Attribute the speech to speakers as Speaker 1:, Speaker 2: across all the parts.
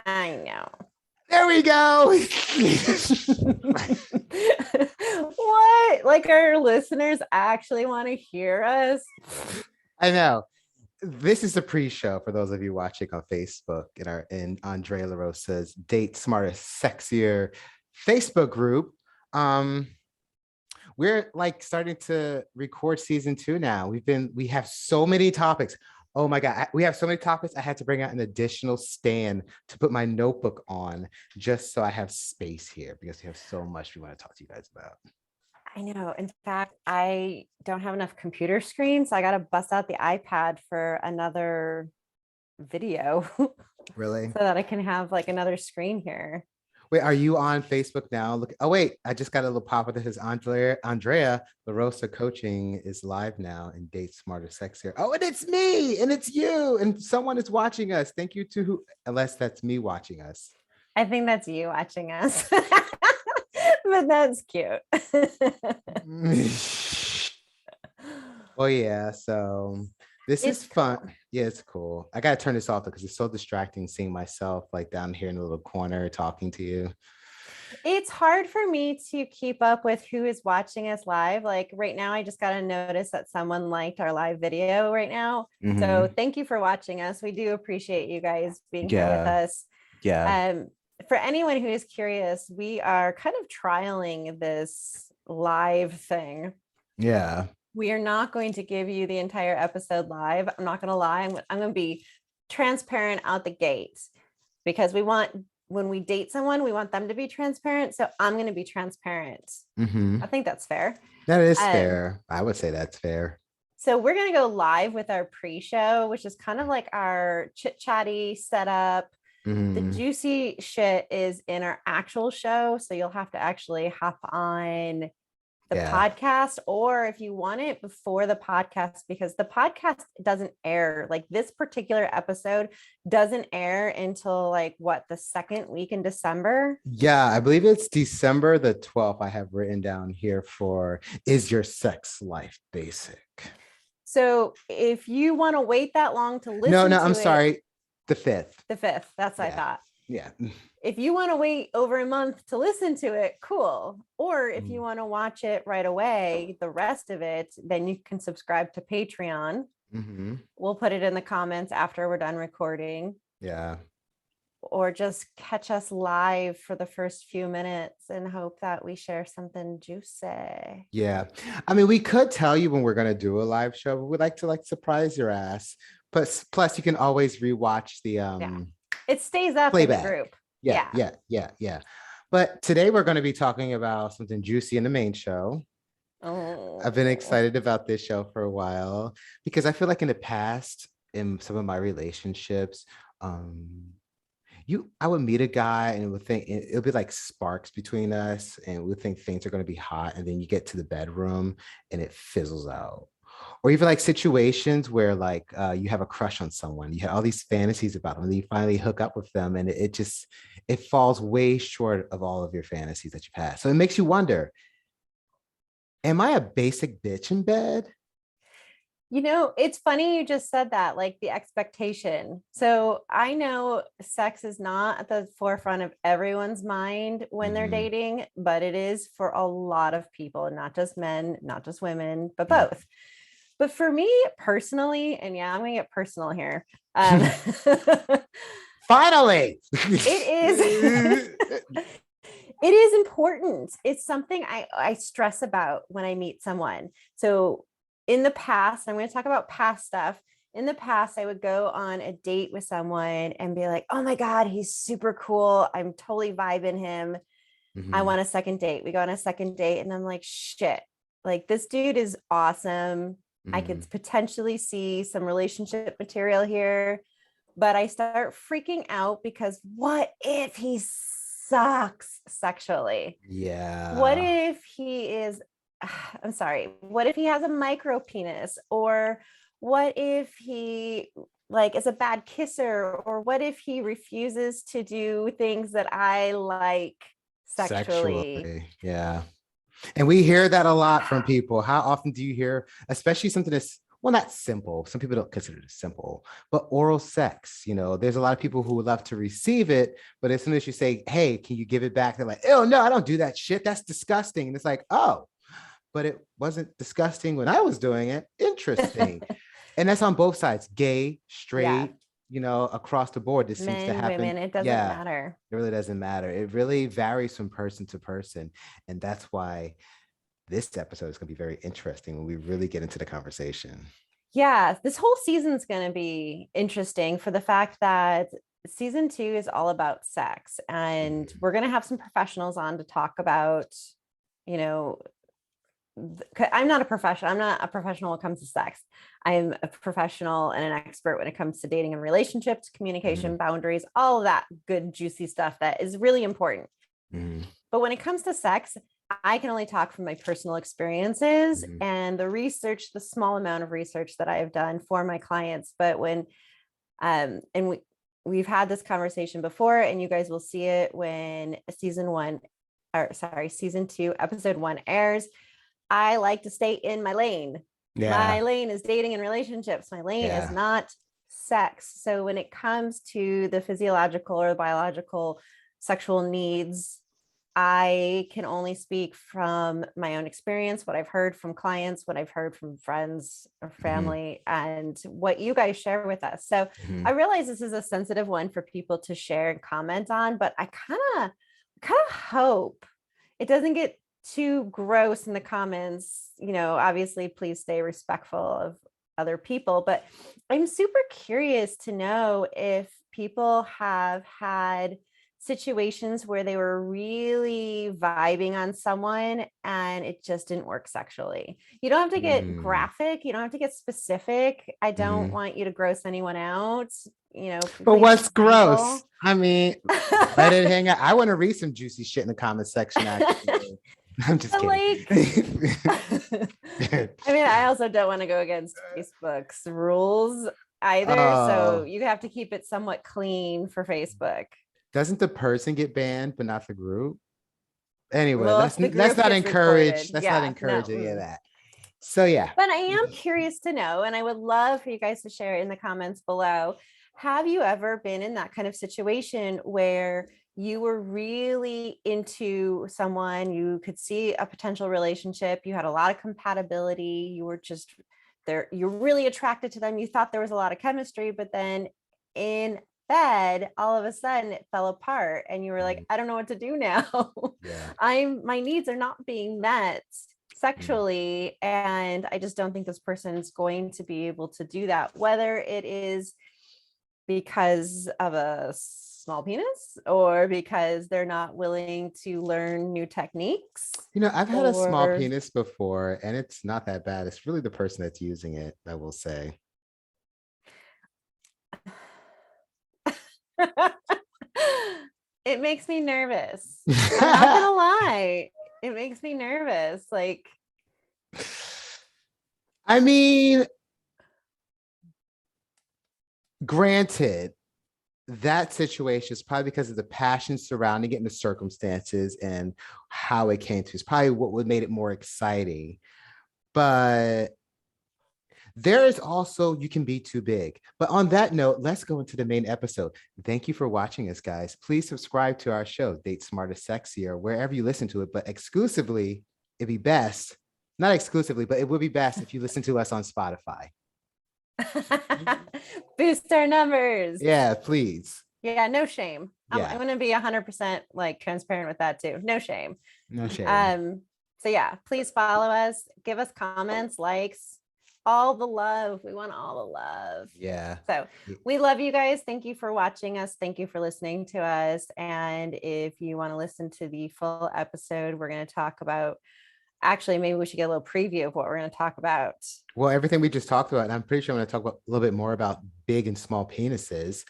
Speaker 1: I know.
Speaker 2: There we go.
Speaker 1: What? Like our listeners actually want to hear us?
Speaker 2: I know. This is the pre-show for those of you watching on Facebook in Andrea LaRosa's Date Smarter, Sexier Facebook group. We're like starting to record season 2 now. We have so many topics. Oh my God, we have so many topics. I had to bring out an additional stand to put my notebook on just so I have space here because we have so much we want to talk to you guys about.
Speaker 1: I know. In fact, I don't have enough computer screens, so I got to bust out the iPad for another video
Speaker 2: Really?
Speaker 1: so that I can have like another screen here.
Speaker 2: Wait, are you on Facebook now? Look, oh wait, I just got a little pop up that says Andrea LaRosa Coaching is live now and Date Smarter Sexier. Oh, and it's me and it's you and someone is watching us. Thank you to who, unless that's me watching us.
Speaker 1: I think that's you watching us. But that's cute.
Speaker 2: Oh yeah, so this is fun. Yeah, it's cool. I gotta turn this off because it's so distracting seeing myself like down here in the little corner talking to you.
Speaker 1: It's hard for me to keep up with who is watching us live. Like right now, I just got a notice that someone liked our live video right now. So thank you for watching us. We do appreciate you guys being here with us.
Speaker 2: Yeah.
Speaker 1: For anyone who is curious, we are kind of trialing this live thing.
Speaker 2: Yeah.
Speaker 1: We are not going to give you the entire episode live. I'm not going to lie. I'm going to be transparent out the gate because when we date someone, we want them to be transparent. So I'm going to be transparent. I think that's fair.
Speaker 2: That is fair. I would say that's fair.
Speaker 1: So we're going to go live with our pre-show, which is kind of like our chit-chatty setup. The juicy shit is in our actual show. So you'll have to actually hop on the podcast, or if you want it before the podcast, because the podcast doesn't air, like this particular episode doesn't air until like the second week in December.
Speaker 2: Yeah, I believe it's December the 12th. I have written down here for Is Your Sex Life Basic?
Speaker 1: So if you want to wait that long to listen
Speaker 2: No, I'm sorry. The 5th.
Speaker 1: The 5th. That's what I thought.
Speaker 2: Yeah.
Speaker 1: If you want to wait over a month to listen to it, cool. Or if you want to watch it right away, the rest of it, then you can subscribe to Patreon. We'll put it in the comments after we're done recording.
Speaker 2: Yeah.
Speaker 1: Or just catch us live for the first few minutes and hope that we share something juicy.
Speaker 2: Yeah. I mean, we could tell you when we're going to do a live show, but we'd like to surprise your ass. Plus you can always rewatch the
Speaker 1: it stays up
Speaker 2: playback.
Speaker 1: In the group.
Speaker 2: Yeah. But today we're going to be talking about something juicy in the main show. I've been excited about this show for a while because I feel like in the past, in some of my relationships, I would meet a guy and it would be like sparks between us and we'd think things are going to be hot, and then you get to the bedroom and it fizzles out. Or even like situations where you have a crush on someone, you have all these fantasies about them, and then you finally hook up with them, and it falls way short of all of your fantasies that you've had. So it makes you wonder, am I a basic bitch in bed?
Speaker 1: You know, it's funny you just said that, like the expectation. So I know sex is not at the forefront of everyone's mind when they're dating, but it is for a lot of people, not just men, not just women, but both. But for me personally, and I'm going to get personal here.
Speaker 2: Finally,
Speaker 1: it is important. It's something I stress about when I meet someone. So in the past, I'm going to talk about past stuff. In the past, I would go on a date with someone and be like, oh my God, he's super cool. I'm totally vibing him. I want a second date. We go on a second date and I'm like, shit, like this dude is awesome. I could potentially see some relationship material here, but I start freaking out because what if he sucks sexually?
Speaker 2: Yeah.
Speaker 1: What if he is, I'm sorry, what if he has a micro penis? Or what if he is a bad kisser? Or what if he refuses to do things that I like sexually?
Speaker 2: Yeah. And we hear that a lot from people. How often do you hear, especially something that's well, not simple. Some people don't consider it simple, but oral sex. There's a lot of people who would love to receive it, but as soon as you say, hey, can you give it back? They're like, oh, no, I don't do that shit. That's disgusting. And it's like, oh, but it wasn't disgusting when I was doing it. Interesting. And that's on both sides, gay,
Speaker 1: Yeah.
Speaker 2: straight, across the board. This seems to
Speaker 1: Men,
Speaker 2: happen.
Speaker 1: women, it doesn't
Speaker 2: Yeah,
Speaker 1: matter.
Speaker 2: it really doesn't matter. It really varies from person to person. And that's why this episode is going to be very interesting when we really get into the conversation.
Speaker 1: Yeah, this whole season's going to be interesting for the fact that season 2 is all about sex. And we're going to have some professionals on to talk about, I'm not a professional. I'm not a professional when it comes to sex. I'm a professional and an expert when it comes to dating and relationships, communication, boundaries, all of that good, juicy stuff that is really important. But when it comes to sex, I can only talk from my personal experiences and the research, the small amount of research that I have done for my clients. But when, and we've had this conversation before, and you guys will see it when season 2, episode 1 airs. I like to stay in my lane. Yeah. My lane is dating and relationships. My lane is not sex. So when it comes to the physiological or biological sexual needs, I can only speak from my own experience, what I've heard from clients, what I've heard from friends or family, and what you guys share with us. So I realize this is a sensitive one for people to share and comment on, but I kind of hope it doesn't get too gross in the comments. Obviously, please stay respectful of other people, but I'm super curious to know if people have had situations where they were really vibing on someone and it just didn't work sexually. You don't have to get graphic. You don't have to get specific. I don't want you to gross anyone out.
Speaker 2: But what's gross? I mean, let it hang out. I want to read some juicy shit in the comment section. Actually. I'm just kidding.
Speaker 1: I mean, I also don't want to go against Facebook's rules either. So you have to keep it somewhat clean for Facebook.
Speaker 2: Doesn't the person get banned, but not the group? Anyway, let's not encourage. Let's not encourage any of that. So yeah.
Speaker 1: But I am curious to know, and I would love for you guys to share in the comments below. Have you ever been in that kind of situation where you were really into someone, you could see a potential relationship, you had a lot of compatibility, you were just there, you're really attracted to them, you thought there was a lot of chemistry, but then in bed, all of a sudden it fell apart and you were like, I don't know what to do now. My needs are not being met sexually, and I just don't think this person's going to be able to do that, whether it is because of a small penis or because they're not willing to learn new techniques.
Speaker 2: I've had a small penis before and it's not that bad. It's really the person that's using it, I will say.
Speaker 1: It makes me nervous. I'm not gonna lie. It makes me nervous. Like,
Speaker 2: I mean, granted, that situation is probably because of the passion surrounding it and the circumstances and how it came to. It's probably what made it more exciting. But there is also, you can be too big. But on that note, let's go into the main episode. Thank you for watching us, guys. Please subscribe to our show, Date Smarter Sexier, wherever you listen to it. But exclusively, it'd be best, not exclusively, but it would be best if you listen to us on Spotify.
Speaker 1: Boost our numbers.
Speaker 2: Yeah, please.
Speaker 1: Yeah, no shame. Yeah. I'm going to be 100% like transparent with that too. No shame.
Speaker 2: No shame.
Speaker 1: So yeah, please follow us, give us comments, likes, all the love. We want all the love.
Speaker 2: Yeah.
Speaker 1: So we love you guys. Thank you for watching us. Thank you for listening to us. And if you want to listen to the full episode, we're going to talk about, actually, maybe we should get a little preview of what we're going to talk about.
Speaker 2: Well, everything we just talked about, and I'm pretty sure I'm going to talk about a little bit more about big and small penises,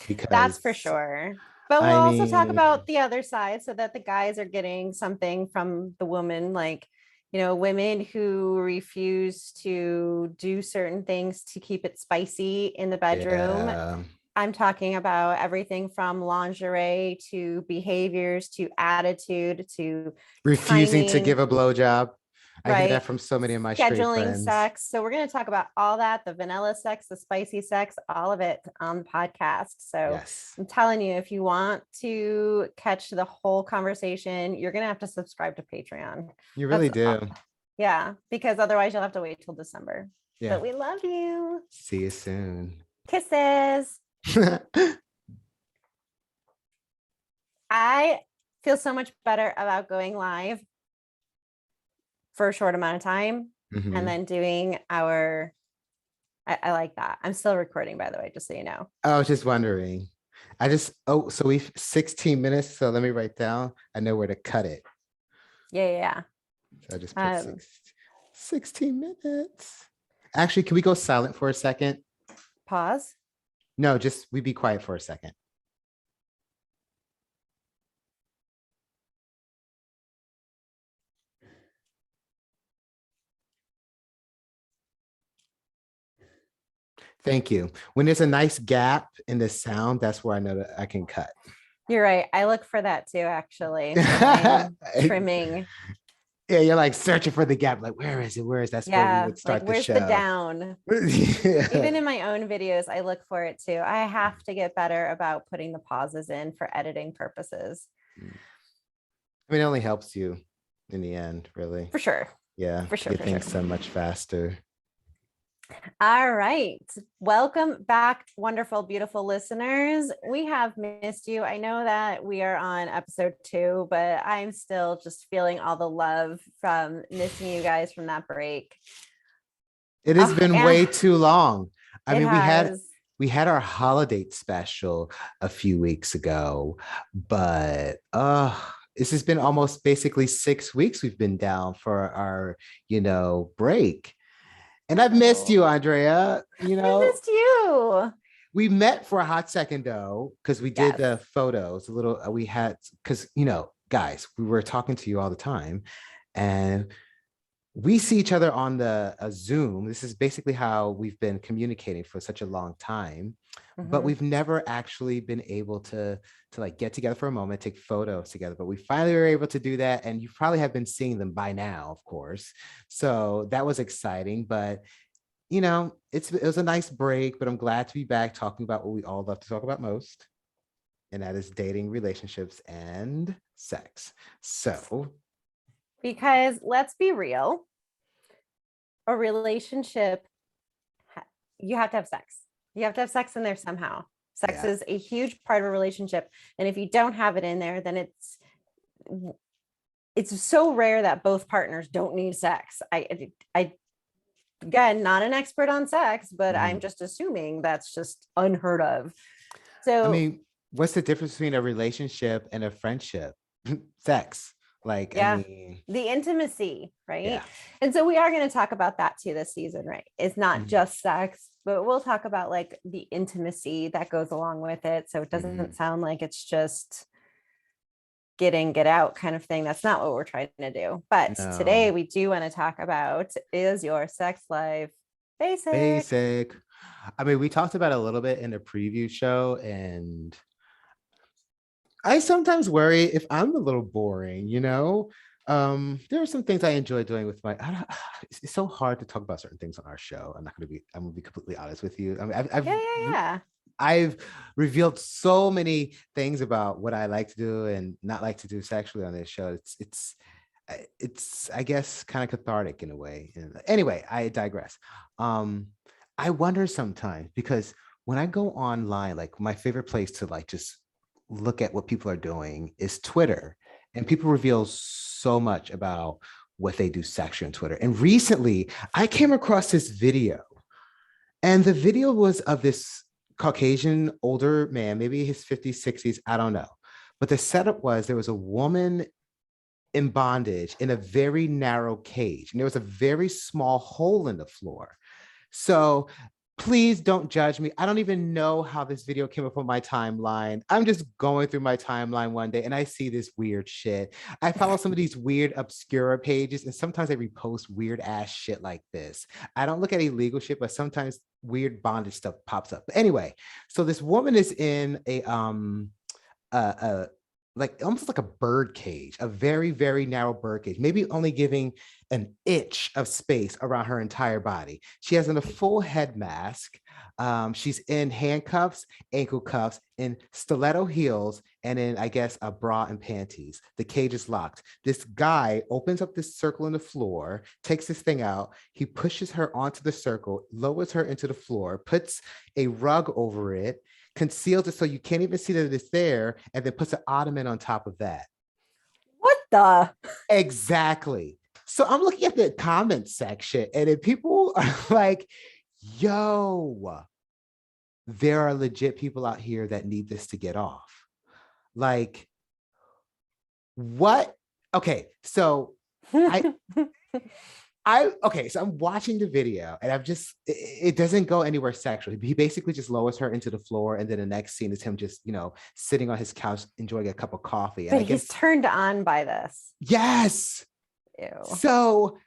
Speaker 2: because
Speaker 1: that's for sure. But we'll also talk about the other side so that the guys are getting something from the woman, like, women who refuse to do certain things to keep it spicy in the bedroom. Yeah. I'm talking about everything from lingerie to behaviors to attitude to
Speaker 2: refusing to give a blowjob. I hear that
Speaker 1: right?
Speaker 2: from so many of my straight
Speaker 1: Scheduling
Speaker 2: friends.
Speaker 1: sex. So we're going to talk about all that, the vanilla sex, the spicy sex, all of it on the podcast. So
Speaker 2: Yes,
Speaker 1: I'm telling you, if you want to catch the whole conversation, you're going to have to subscribe to Patreon.
Speaker 2: you really
Speaker 1: That's
Speaker 2: do.
Speaker 1: yeah, because otherwise you'll have to wait till December.
Speaker 2: Yeah.
Speaker 1: But we love you.
Speaker 2: See you soon.
Speaker 1: Kisses. I feel so much better about going live for a short amount of time and
Speaker 2: Mhm.
Speaker 1: then doing our I like that. I'm still recording, by the way, just so you know.
Speaker 2: I was just wondering. So we've 16 minutes. So let me write down. I know where to cut it.
Speaker 1: Yeah.
Speaker 2: So I just put
Speaker 1: Um,
Speaker 2: 16 minutes. Actually, can we go silent for a second?
Speaker 1: pause.
Speaker 2: No, just we be quiet for a second. Thank you. When there's a nice gap in the sound, that's where I know that I can cut.
Speaker 1: You're right. I look for that too, actually, when I'm trimming.
Speaker 2: Yeah, you're like searching for the gap. Like, where is it? Where is that's where we
Speaker 1: Yeah,
Speaker 2: would
Speaker 1: like
Speaker 2: start the
Speaker 1: where's the
Speaker 2: show.
Speaker 1: down?
Speaker 2: Yeah.
Speaker 1: Even in my own videos, I look for it too. I have to get better about putting the pauses in for editing purposes.
Speaker 2: I mean, it only helps you in the end, really.
Speaker 1: For sure.
Speaker 2: Yeah,
Speaker 1: For sure.
Speaker 2: get
Speaker 1: For sure.
Speaker 2: things so much faster.
Speaker 1: All right. Welcome back, wonderful, beautiful listeners. We have missed you. I know that we are on episode 2, but I'm still just feeling all the love from missing you guys from that break.
Speaker 2: It has been
Speaker 1: And
Speaker 2: way too long. I
Speaker 1: it
Speaker 2: mean,
Speaker 1: has.
Speaker 2: we had our holiday special a few weeks ago, but this has been almost basically 6 weeks we've been down for our, break. And I've missed
Speaker 1: Oh,
Speaker 2: you, Andrea.
Speaker 1: I missed you.
Speaker 2: We met for a hot second though, because we did
Speaker 1: Yes.
Speaker 2: the photos, a little, we had, because, guys, we were talking to you all the time and we see each other on the Zoom. This is basically how we've been communicating for such a long time, but
Speaker 1: Mhm.
Speaker 2: we've never actually been able to like get together for a moment, take photos together. But we finally were able to do that, and you probably have been seeing them by now, of course. So that was exciting, but it was a nice break. But I'm glad to be back talking about what we all love to talk about most, and that is dating, relationships, and sex. So
Speaker 1: Because let's be real, a relationship, you have to have sex. You have to have sex in there somehow. Sex
Speaker 2: yeah.
Speaker 1: is a huge part of a relationship. And if you don't have it in there, then it's so rare that both partners don't need sex. I again, not an expert on sex, but I'm
Speaker 2: Mhm.
Speaker 1: just assuming that's just unheard of.
Speaker 2: I
Speaker 1: So
Speaker 2: mean, what's the difference between a relationship and a friendship? Sex. Like, I
Speaker 1: yeah,
Speaker 2: mean,
Speaker 1: the intimacy, right?
Speaker 2: yeah.
Speaker 1: And so we are going to talk about that too this season, right? It's not
Speaker 2: Mhm.
Speaker 1: just sex, but we'll talk about like the intimacy that goes along with it. So it doesn't
Speaker 2: Mhm.
Speaker 1: sound like it's just get in, get out kind of thing. That's not what we're trying to do. But today
Speaker 2: No.
Speaker 1: we do want to talk about, is your sex life basic?
Speaker 2: Basic. I mean, we talked about it a little bit in the preview show, and I sometimes worry if I'm a little boring, there are some things I enjoy doing with it's so hard to talk about certain things on our show. I'm gonna be completely honest with you. I mean,
Speaker 1: Yeah.
Speaker 2: I've revealed so many things about what I like to do and not like to do sexually on this show. It's I guess kind of cathartic in a way. Anyway, I digress. Um, I wonder sometimes because when I go online, like my favorite place to like just look at what people are doing is Twitter, and people reveal so much about what they do sexually on Twitter. And recently, I came across this video, and the video was of this Caucasian older man, maybe his 50s, 60s, I don't know. But the setup was there was a woman in bondage in a very narrow cage, and there was a very small hole in the floor. So please don't judge me. I don't even know how this video came up on my timeline. I'm just going through my timeline one day and I see this weird shit. I follow some of these weird obscura pages, and sometimes they repost weird ass shit like this. I don't look at illegal shit, but sometimes weird bondage stuff pops up. But anyway, so this woman is in a like almost like a bird cage, a very, very narrow bird cage, maybe only giving an inch of space around her entire body. She has on a full head mask. She's in handcuffs, ankle cuffs, in stiletto heels, and in, I guess, a bra and panties. The cage is locked. This guy opens up this circle in the floor, takes this thing out. He pushes her onto the circle, lowers her into the floor, puts a rug over it, conceals it so you can't even see that it's there, and then puts an ottoman on top of that.
Speaker 1: What the?
Speaker 2: Exactly. So I'm looking at the comment section, and then people are like, yo, there are legit people out here that need this to get off. Like, what? Okay, so I okay, so I'm watching the video and I'm just it doesn't go anywhere sexually. He basically just lowers her into the floor, and then the next scene is him just, sitting on his couch enjoying a cup of coffee. And
Speaker 1: But
Speaker 2: I
Speaker 1: he's
Speaker 2: guess
Speaker 1: turned on by this.
Speaker 2: yes.
Speaker 1: Ew.
Speaker 2: So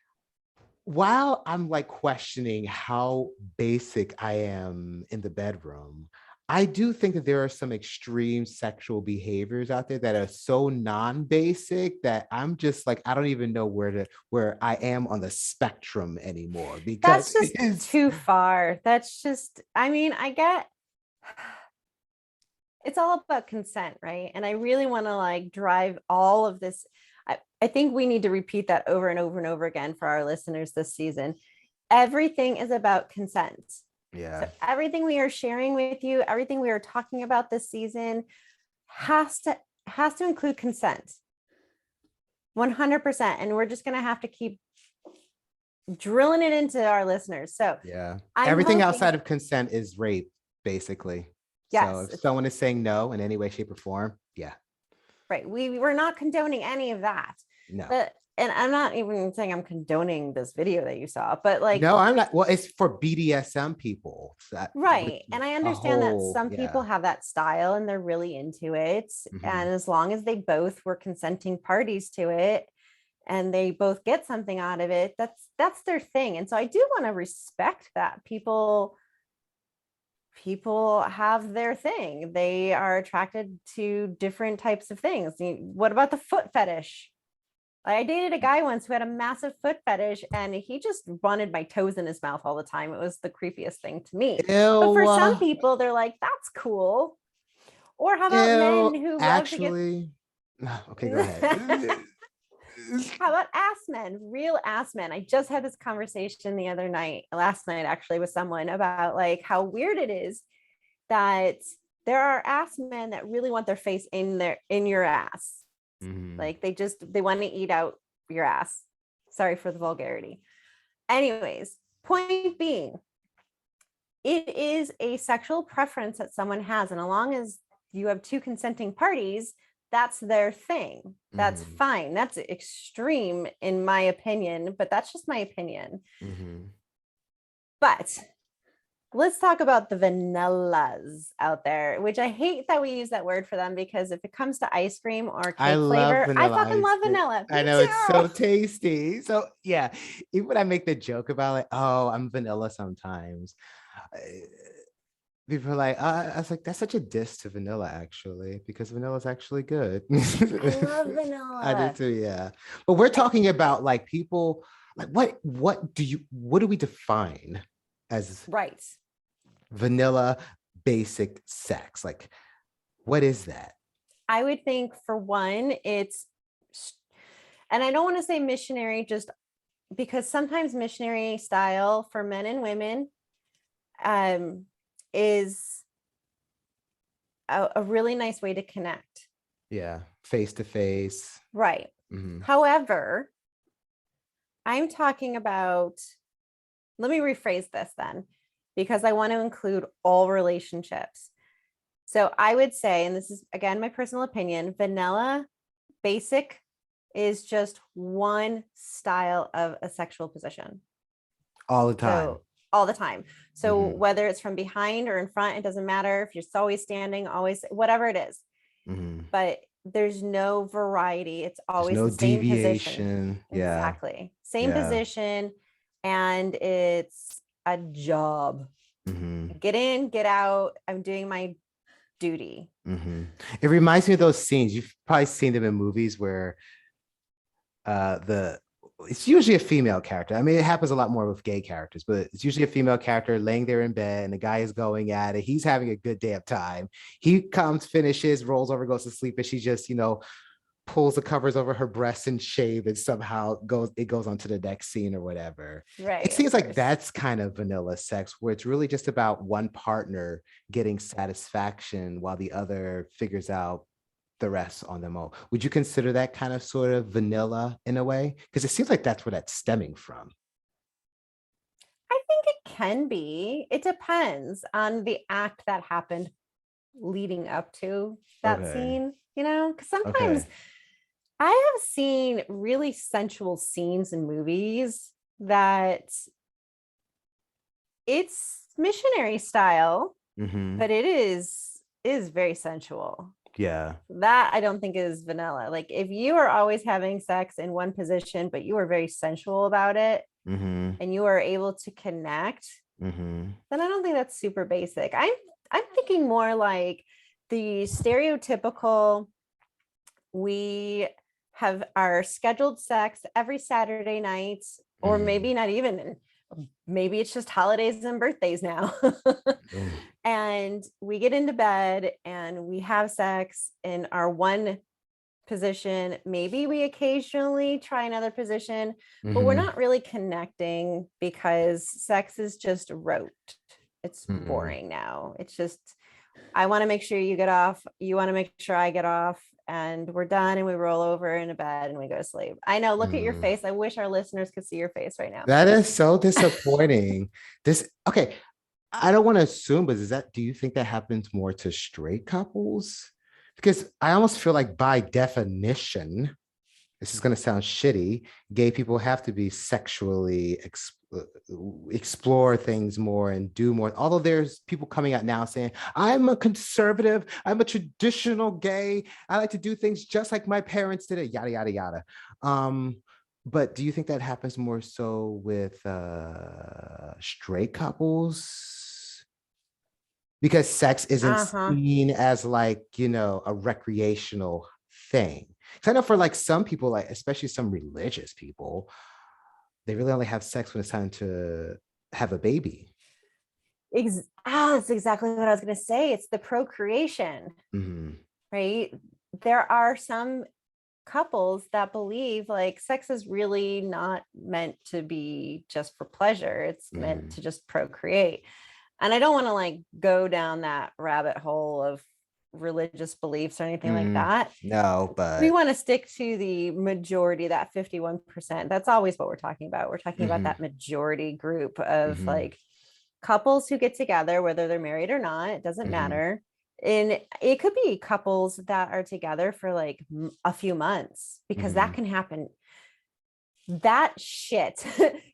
Speaker 2: while I'm like questioning how basic I am in the bedroom, I do think that there are some extreme sexual behaviors out there that are so non-basic that I'm just like, I don't even know where I am on the spectrum anymore, because
Speaker 1: That's just too far. That's just, I mean, I get it's all about consent, right? And I really want to like drive all of this. I think we need to repeat that over and over and over again for our listeners this season. Everything is about consent.
Speaker 2: Yeah.
Speaker 1: So everything we are sharing with you, everything we are talking about this season has to include consent. 100%. And we're just going to have to keep drilling it into our listeners. So
Speaker 2: yeah,
Speaker 1: I'm
Speaker 2: everything
Speaker 1: hoping-
Speaker 2: outside of consent is rape, basically.
Speaker 1: Yes.
Speaker 2: So if someone is saying no in any way, shape, or form, yeah.
Speaker 1: Right. We're not condoning any of that.
Speaker 2: No.
Speaker 1: But and I'm not even saying I'm condoning this video that you saw, but like
Speaker 2: no, I'm not. Well, it's for BDSM people.
Speaker 1: right. And I understand that some people
Speaker 2: yeah.
Speaker 1: have that style and they're really into it. And as long as they both were consenting parties to it and they both get something out of it, that's their thing. And so I do want to respect that people have their thing. They are attracted to different types of things. What about the foot fetish? I dated a guy once who had a massive foot fetish and he just wanted my toes in his mouth all the time. It was the creepiest thing to me.
Speaker 2: Ew.
Speaker 1: But for some people, they're like, that's cool. Or how about men who
Speaker 2: actually love to get... Okay, go ahead.
Speaker 1: How about ass men, real ass men? I just had this conversation last night actually, with someone about like how weird it is that there are ass men that really want their face in your ass. Like they want to eat out your ass. Sorry for the vulgarity. Anyways, point being, it is a sexual preference that someone has. And as long as you have two consenting parties, that's their thing. That's fine. That's extreme in my opinion, but that's just my opinion. But let's talk about the vanillas out there, which I hate that we use that word for them, because if it comes to ice cream or cake flavor, I fucking love vanilla.
Speaker 2: I know, it's so tasty. So yeah, even when I make the joke about like, oh, I'm vanilla sometimes, people are like, I was like, that's such a diss to vanilla, actually, because vanilla is actually good.
Speaker 1: I love vanilla.
Speaker 2: I do too, yeah. But we're talking about like people, like what do we define as
Speaker 1: right
Speaker 2: vanilla basic sex? Like, what is that?
Speaker 1: I would think for one, it's, and I don't want to say missionary just because sometimes missionary style for men and women is a really nice way to connect.
Speaker 2: Yeah, face to face.
Speaker 1: Right. However, I'm talking about, let me rephrase this then, because I want to include all relationships. So I would say, and this is again my personal opinion, vanilla basic is just one style of a sexual position.
Speaker 2: All the time.
Speaker 1: So, all the time. So whether it's from behind or in front, it doesn't matter if you're always standing, always, whatever it is. But there's no variety. It's always
Speaker 2: no
Speaker 1: the same
Speaker 2: deviation.
Speaker 1: Position.
Speaker 2: Yeah.
Speaker 1: Exactly. Same position. And it's a job. Get in, get out. I'm doing my duty.
Speaker 2: It reminds me of those scenes. You've probably seen them in movies where the it's usually a female character. I mean, it happens a lot more with gay characters, but it's usually a female character laying there in bed and the guy is going at it. He's having a good day of time. He comes, finishes, rolls over, goes to sleep, and she just, pulls the covers over her breasts and shave and somehow goes on to the next scene or whatever.
Speaker 1: Right.
Speaker 2: It seems
Speaker 1: of
Speaker 2: like
Speaker 1: course.
Speaker 2: that's kind of vanilla sex where it's really just about one partner getting satisfaction while the other figures out the rest on their own. Would you consider that kind of sort of vanilla in a way? Because it seems like that's where that's stemming from.
Speaker 1: I think it can be. It depends on the act that happened leading up to that
Speaker 2: Okay.
Speaker 1: scene, because sometimes
Speaker 2: Okay.
Speaker 1: I have seen really sensual scenes in movies that it's missionary style,
Speaker 2: Mm-hmm.
Speaker 1: but it is very sensual.
Speaker 2: Yeah.
Speaker 1: That I don't think is vanilla. Like if you are always having sex in one position, but you are very sensual about it
Speaker 2: Mm-hmm.
Speaker 1: and you are able to connect,
Speaker 2: Mm-hmm.
Speaker 1: then I don't think that's super basic. I'm thinking more like the stereotypical, we have our scheduled sex every Saturday night, or
Speaker 2: Mm-hmm.
Speaker 1: maybe not even, maybe it's just holidays and birthdays now. And we get into bed and we have sex in our one position. Maybe we occasionally try another position, but we're
Speaker 2: Mm-hmm.
Speaker 1: not really connecting because sex is just rote. It's
Speaker 2: Mm-hmm.
Speaker 1: boring now. It's just, I want to make sure you get off. You want to make sure I get off. And we're done and we roll over in a bed and we go to sleep. I know, look at your
Speaker 2: Mm-hmm.
Speaker 1: face. I wish our listeners could see your face right now.
Speaker 2: That is so disappointing. This okay. I don't want to assume, but do you think that happens more to straight couples? Because I almost feel like by definition, this is going to sound shitty, gay people have to be sexually explore things more and do more. Although there's people coming out now saying, I'm a conservative, I'm a traditional gay, I like to do things just like my parents did it, yada, yada, yada. Um, but do you think that happens more so with straight couples? Because sex isn't
Speaker 1: Uh-huh.
Speaker 2: seen as like, a recreational thing. Because I know for like some people, like especially some religious people, they really only have sex when it's time to have a baby.
Speaker 1: That's exactly what I was going to say. It's the procreation,
Speaker 2: Mm-hmm.
Speaker 1: right? There are some couples that believe like sex is really not meant to be just for pleasure. It's meant
Speaker 2: Mm-hmm.
Speaker 1: to just procreate. And I don't want to like go down that rabbit hole of religious beliefs or anything like
Speaker 2: Mm-hmm.
Speaker 1: that.
Speaker 2: No,
Speaker 1: We
Speaker 2: but
Speaker 1: want to stick to the majority, that 51%. That's always what we're talking about. We're talking about
Speaker 2: mm-hmm.
Speaker 1: that majority group of
Speaker 2: Mm-hmm.
Speaker 1: like couples who get together, whether they're married or not, it doesn't
Speaker 2: Mm-hmm.
Speaker 1: matter. And it could be couples that are together for like a few months, because that
Speaker 2: Mm-hmm.
Speaker 1: can happen. That shit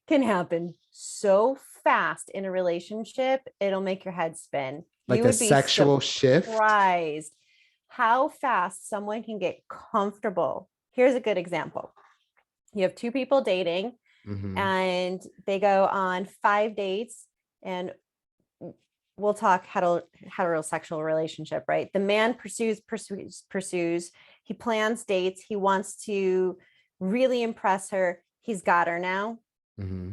Speaker 1: can happen so fast in a relationship, it'll make your head spin.
Speaker 2: Like
Speaker 1: You
Speaker 2: the
Speaker 1: would be
Speaker 2: sexual shift.
Speaker 1: surprised how fast someone can get comfortable. Here's a good example. You have two people dating
Speaker 2: Mm-hmm.
Speaker 1: and they go on 5 dates, and we'll talk heterosexual relationship, right? The man pursues, he plans dates, he wants to really impress her. He's got her now.
Speaker 2: Mm-hmm.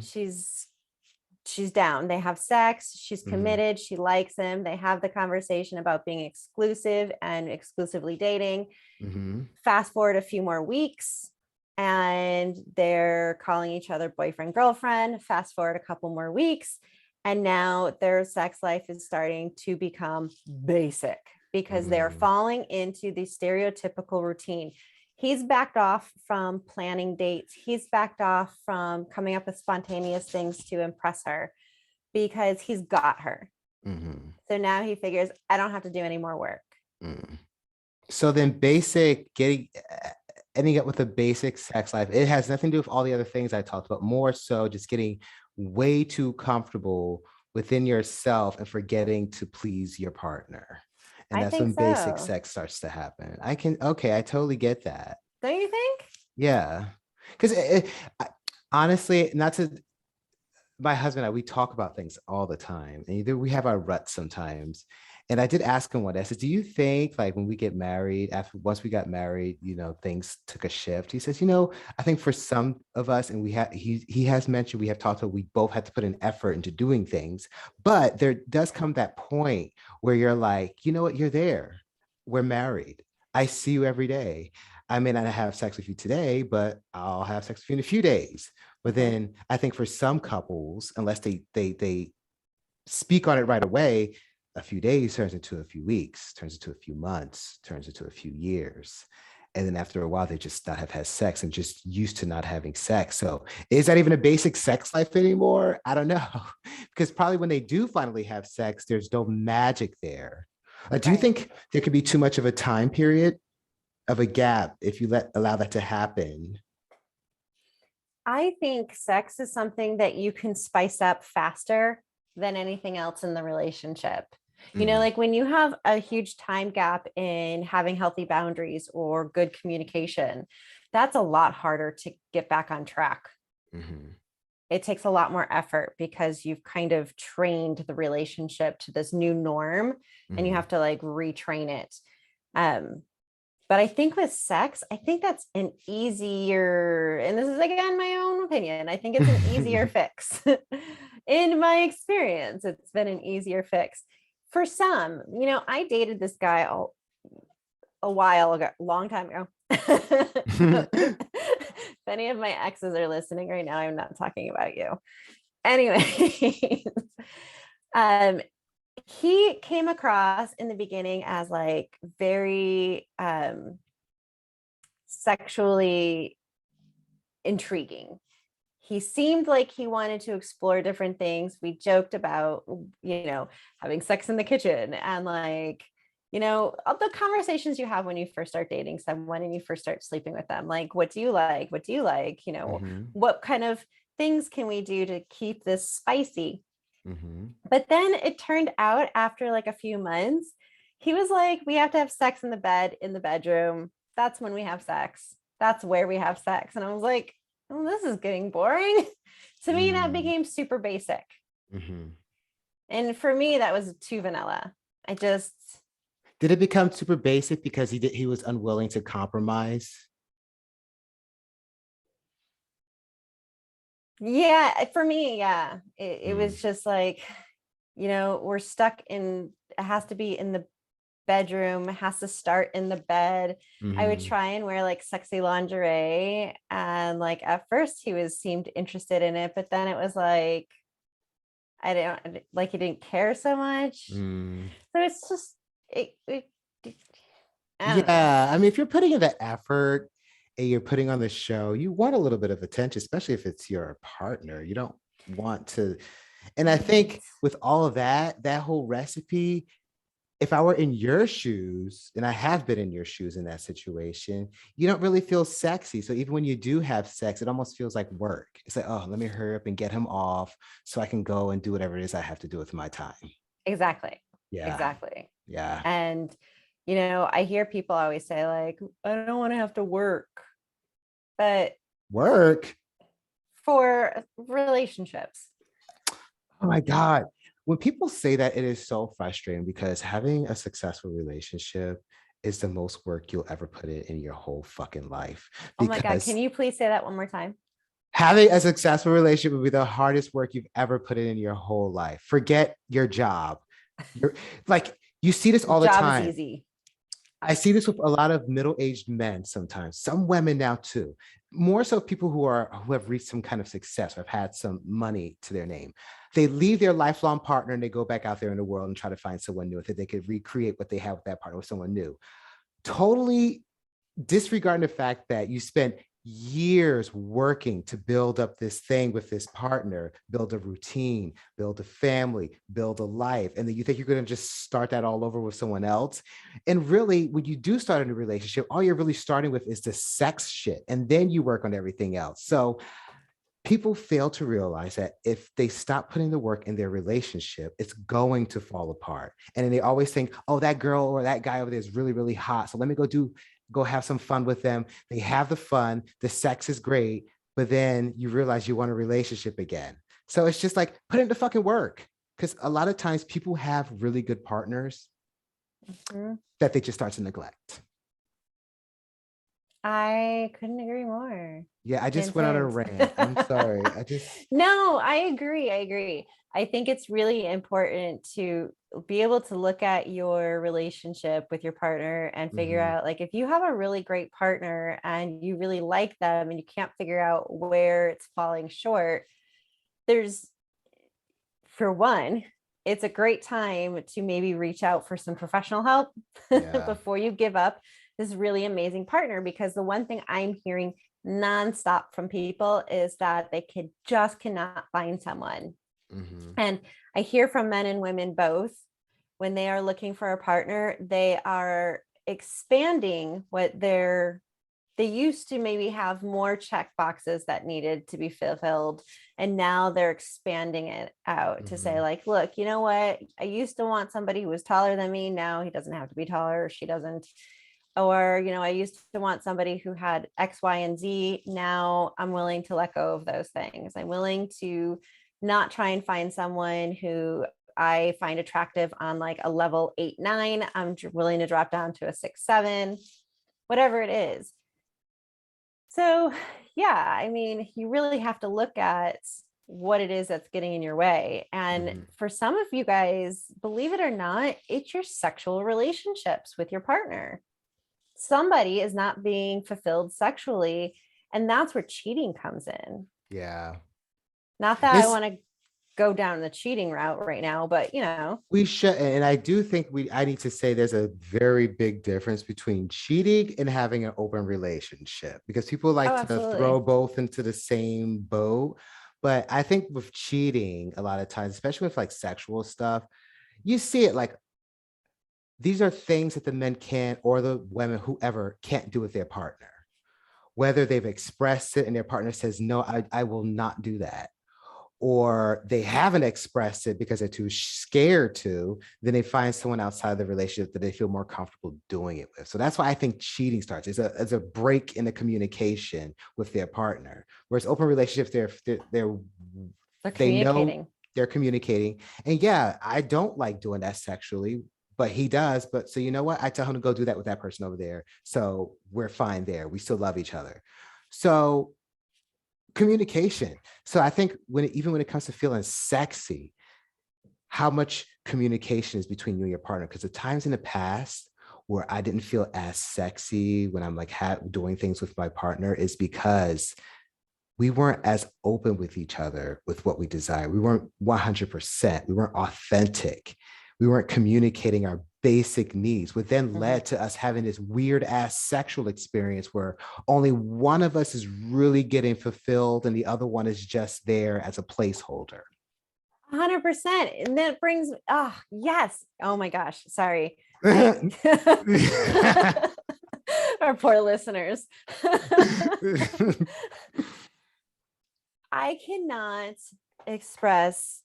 Speaker 1: She's down. They have sex, she's
Speaker 2: Mm-hmm.
Speaker 1: committed, she likes him. They have the conversation about being exclusive and exclusively dating.
Speaker 2: Mm-hmm.
Speaker 1: Fast forward a few more weeks and they're calling each other boyfriend, girlfriend. Fast forward a couple more weeks, and now their sex life is starting to become basic because they're
Speaker 2: Mm-hmm.
Speaker 1: falling into the stereotypical routine. He's backed off from planning dates. He's backed off from coming up with spontaneous things to impress her because he's got her.
Speaker 2: Mm-hmm.
Speaker 1: So now he figures, I don't have to do any more work.
Speaker 2: Mm. So then basic getting ending up with a basic sex life, it has nothing to do with all the other things I talked about, more so just getting way too comfortable within yourself and forgetting to please your partner. And
Speaker 1: I
Speaker 2: that's
Speaker 1: think
Speaker 2: when basic
Speaker 1: so.
Speaker 2: sex starts to happen. Okay, I totally get that.
Speaker 1: Don't you think?
Speaker 2: Yeah. Because honestly, not to, my husband and I, we talk about things all the time. And either we have our ruts sometimes. And I did ask him one day, I said, do you think like when we get married, after once we got married, things took a shift? He says, I think for some of us, and he has mentioned we have talked about we both had to put an effort into doing things, but there does come that point where you're like, you know what, you're there. We're married. I see you every day. I may not have sex with you today, but I'll have sex with you in a few days. But
Speaker 1: Right.
Speaker 2: then I think for some couples, unless they speak on it right away, a few days turns into a few weeks, turns into a few months, turns into a few years. And then after a while, they just not have had sex and just used to not having sex. So is that even a basic sex life anymore? I don't know. Because probably when they do finally have sex, there's no magic there. Do you
Speaker 1: Right.
Speaker 2: think there could be too much of a time period of a gap if you allow that to happen?
Speaker 1: I think sex is something that you can spice up faster than anything else in the relationship.
Speaker 2: Mm,
Speaker 1: Like when you have a huge time gap in having healthy boundaries or good communication, that's a lot harder to get back on track.
Speaker 2: mhm,
Speaker 1: It takes a lot more effort because you've kind of trained the relationship to this new norm and you
Speaker 2: mhm.
Speaker 1: have to like retrain it. Um, but I think with sex, I think that's an easier, and this is again my own opinion, I think it's an easier fix. In my experience, it's been an easier fix. For some, I dated this guy a while ago, a long time ago. If any of my exes are listening right now, I'm not talking about you. Anyway, um, he came across in the beginning as like very sexually intriguing. He seemed like he wanted to explore different things. We joked about, having sex in the kitchen and like, all the conversations you have when you first start dating someone and you first start sleeping with them. Like, what do you like? What do you like?
Speaker 2: Mhm,
Speaker 1: What kind of things can we do to keep this spicy?
Speaker 2: mhm.
Speaker 1: But then it turned out after like a few months, he was like, we have to have sex in the bed, in the bedroom. That's when we have sex. That's where we have sex. And I was like, oh, this is getting boring. To me, that
Speaker 2: Mm,
Speaker 1: became super basic.
Speaker 2: mhm.
Speaker 1: And for me, that was too vanilla. I just,
Speaker 2: Did it become super basic because he was unwilling to compromise?
Speaker 1: yeah, for me, yeah. It
Speaker 2: Mm,
Speaker 1: was just like, we're stuck in, it has to be in the bedroom, has to start in the bed. I would
Speaker 2: mhm,
Speaker 1: try and wear like sexy lingerie. And like at first he seemed interested in it, but then it was like I didn't like he didn't care so much.
Speaker 2: mm.
Speaker 1: So it's just it I don't know.
Speaker 2: Yeah, I mean, if you're putting in the effort and you're putting on the show, you want a little bit of attention, especially if it's your partner. You don't want to. And I
Speaker 1: Right.
Speaker 2: think with all of that, that whole recipe, if I were in your shoes, and I have been in your shoes in that situation, you don't really feel sexy. So even when you do have sex, it almost feels like work. It's like, oh, let me hurry up and get him off so I can go and do whatever it is I have to do with my time.
Speaker 1: Exactly.
Speaker 2: Yeah.
Speaker 1: Exactly.
Speaker 2: Yeah.
Speaker 1: And I hear people always say like, I don't want to have to work. But
Speaker 2: Work.
Speaker 1: for relationships,
Speaker 2: Oh my God. When people say that, it is so frustrating because having a successful relationship is the most work you'll ever put in your whole fucking life.
Speaker 1: oh my God, can
Speaker 2: Because
Speaker 1: you please say that one more time?
Speaker 2: having a successful relationship would be the hardest work you've ever put in your whole life. Forget your job. You're like, you see this all the
Speaker 1: Job is
Speaker 2: time.
Speaker 1: easy.
Speaker 2: I see this with a lot of middle-aged men sometimes, some women now too. More so people who have reached some kind of success or have had some money to their name. They leave their lifelong partner and they go back out there in the world and try to find someone new that they could recreate what they have with that partner with someone new. Totally disregarding the fact that you spent years working to build up this thing with this partner, build a routine, build a family, build a life, and then you think you're going to just start that all over with someone else. And really, when you do start a new relationship, all you're really starting with is the sex shit, and then you work on everything else. So people fail to realize that if they stop putting the work in their relationship, it's going to fall apart. And then they always think, oh, that girl or that guy over there is really, really hot. So let me go have some fun with them. They have the fun, the sex is great, but then you realize you want a relationship again. So it's just like put in the fucking work. Because a lot of times people have really good partners
Speaker 1: Mhm.
Speaker 2: that they just start to neglect.
Speaker 1: I couldn't agree more.
Speaker 2: Yeah, I just
Speaker 1: Hint,
Speaker 2: went on a
Speaker 1: hint.
Speaker 2: rant. I'm sorry. I just,
Speaker 1: No, I agree. I agree. I think it's really important to be able to look at your relationship with your partner and figure
Speaker 2: mhm,
Speaker 1: out, like, if you have a really great partner and you really like them and you can't figure out where it's falling short, there's, for one, it's a great time to maybe reach out for some professional help
Speaker 2: yeah.
Speaker 1: before you give up this really amazing partner. Because the one thing I'm hearing nonstop from people is that they cannot find someone.
Speaker 2: Mhm,
Speaker 1: And I hear from men and women both, when they are looking for a partner, they are expanding what they used to maybe have more check boxes that needed to be fulfilled. And now they're expanding it out to say,
Speaker 2: mhm,
Speaker 1: like, look, you know what? I used to want somebody who was taller than me. Now he doesn't have to be taller, or she doesn't. Or, I used to want somebody who had X, Y, and Z. Now I'm willing to let go of those things. I'm willing to not try and find someone who I find attractive on like a level 8, 9. I'm willing to drop down to a 6, 7, whatever it is. So, yeah, I mean, you really have to look at what it is that's getting in your way. And
Speaker 2: mhm.
Speaker 1: for some of you guys, believe it or not, it's your sexual relationships with your partner. Somebody is not being fulfilled sexually, and that's where cheating comes in.
Speaker 2: Yeah.
Speaker 1: Not that I
Speaker 2: It's
Speaker 1: want to go down the cheating route right now, but
Speaker 2: we should, and I do think I need to say there's a very big difference between cheating and having an open relationship, because people
Speaker 1: oh,
Speaker 2: like to throw
Speaker 1: absolutely.
Speaker 2: both into the same boat. But I think with cheating, a lot of times, especially with like sexual stuff, you see it like these are things that the men can't, or the women, whoever, can't do with their partner. Whether they've expressed it and their partner says, no, I will not do that, or they haven't expressed it because they're too scared to, then they find someone outside the relationship that they feel more comfortable doing it with. So that's why I think cheating starts. It's a break in the communication with their partner. Whereas open relationships,
Speaker 1: They're
Speaker 2: they know
Speaker 1: communicating.
Speaker 2: they're communicating. And yeah, I don't like doing that sexually, but he does. But so you know what? I tell him to go do that with that person over there. So we're fine there. We still love each other. So communication. So I think even when it comes to feeling sexy, how much communication is between you and your partner? Because the times in the past where I didn't feel as sexy when I'm like doing things with my partner is because we weren't as open with each other with what we desire. We weren't 100%. We weren't authentic. We weren't communicating our basic needs, which then
Speaker 1: Mhm.
Speaker 2: led to us having this weird ass sexual experience where only one of us is really getting fulfilled and the other one is just there as a placeholder.
Speaker 1: 100%. And that brings, yes. Oh my gosh. Sorry. I, our poor listeners. I cannot express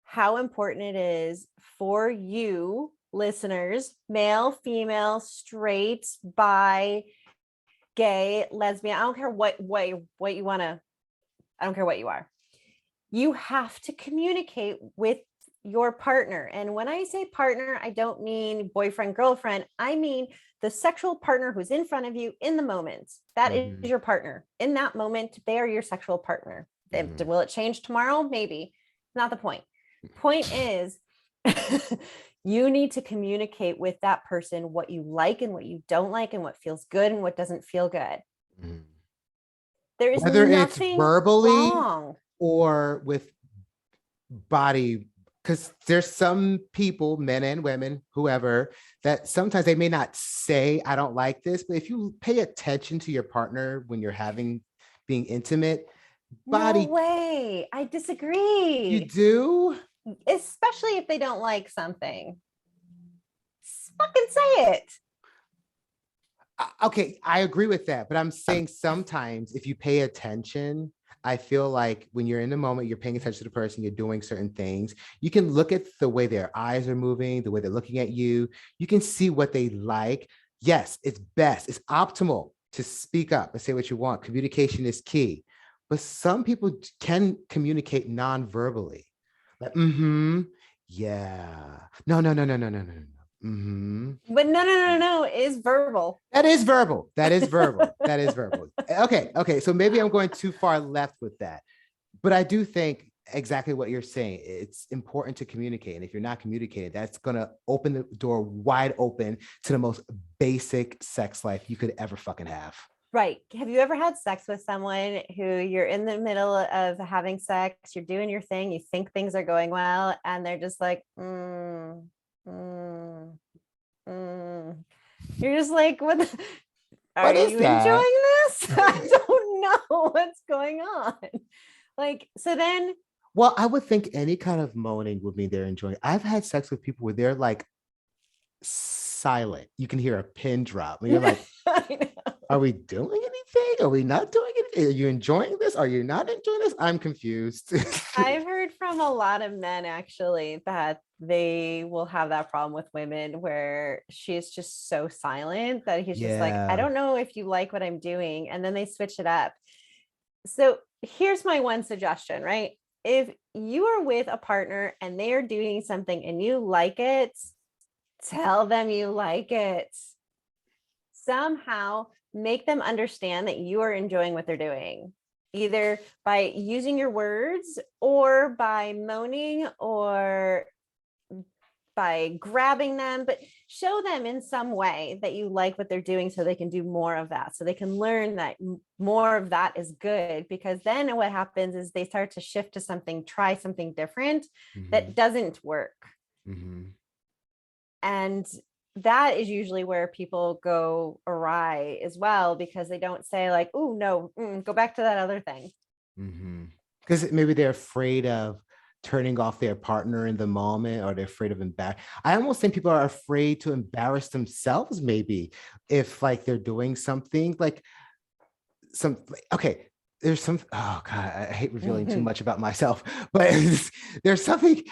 Speaker 1: how important it is for you listeners, male, female, straight, bi, gay, lesbian. I don't care what you want to, I don't care what you are. You have to communicate with your partner. And when I say partner, I don't mean boyfriend, girlfriend. I mean the sexual partner who's in front of you in the moment. That is
Speaker 2: Mhm,
Speaker 1: your partner. In that moment, they are your sexual partner.
Speaker 2: mhm.
Speaker 1: Will it change tomorrow? Maybe. Not the point. Point is, you need to communicate with that person what you like and what you don't like, and what feels good and what doesn't feel good.
Speaker 2: Mhm.
Speaker 1: There is
Speaker 2: Whether it's
Speaker 1: nothing
Speaker 2: verbally
Speaker 1: wrong.
Speaker 2: or with body, because there's some people, men and women, whoever, that sometimes they may not say I don't like this, but if you pay attention to your partner when you're having being intimate,
Speaker 1: No
Speaker 2: body,
Speaker 1: way. I
Speaker 2: you
Speaker 1: disagree.
Speaker 2: do.
Speaker 1: Especially if they don't like something. Fucking say it.
Speaker 2: Okay, I agree with that, but I'm saying sometimes if you pay attention, I feel like when you're in the moment, you're paying attention to the person, you're doing certain things, you can look at the way their eyes are moving, the way they're looking at you. You can see what they like. Yes, it's best, it's optimal to speak up and say what you want. Communication is key, but some people can communicate non-verbally. Like, yeah. No, no, no, no, no, no, no, no. Hmm.
Speaker 1: But no, it's verbal.
Speaker 2: That is verbal. That is verbal. That is verbal. Okay. Okay. So maybe I'm going too far left with that. But I do think exactly what you're saying. It's important to communicate. And if you're not communicating, that's going to open the door wide open to the most basic sex life you could ever fucking have.
Speaker 1: Right. Have you ever had sex with someone who you're in the middle of having sex, you're doing your thing, you think things are going well, and they're just like, mm, mm. You're just like, are
Speaker 2: What is
Speaker 1: you
Speaker 2: that?
Speaker 1: enjoying this? I don't know what's going on. Like, so then
Speaker 2: Well, I would think any kind of moaning would mean they're enjoying. I've had sex with people where they're like silent. You can hear a pin drop. And you're like,
Speaker 1: I know.
Speaker 2: are we doing anything? Are we not doing anything? Are you enjoying this? Are you not enjoying this? I'm confused.
Speaker 1: I've heard from a lot of men actually that they will have that problem with women where she's just so silent that he's just like, I
Speaker 2: Yeah.
Speaker 1: don't know if you like what I'm doing. And then they switch it up. So here's my one suggestion, right? If you are with a partner and they are doing something and you like it, tell them you like it. Somehow make them understand that you are enjoying what they're doing, either by using your words or by moaning or by grabbing them, but show them in some way that you like what they're doing so they can do more of that. So they can learn that more of that is good, because then what happens is they start to shift to something, try something different that
Speaker 2: Mhm,
Speaker 1: doesn't work.
Speaker 2: mhm,
Speaker 1: And that is usually where people go awry as well, because they don't say like, oh no, go back to that other thing.
Speaker 2: mhm. Because maybe they're afraid of turning off their partner in the moment, or they're afraid of embarrass. I almost think people are afraid to embarrass themselves, maybe if like they're doing something like okay. There's some, oh God, I hate revealing too
Speaker 1: Mhm.
Speaker 2: much about myself, but there's something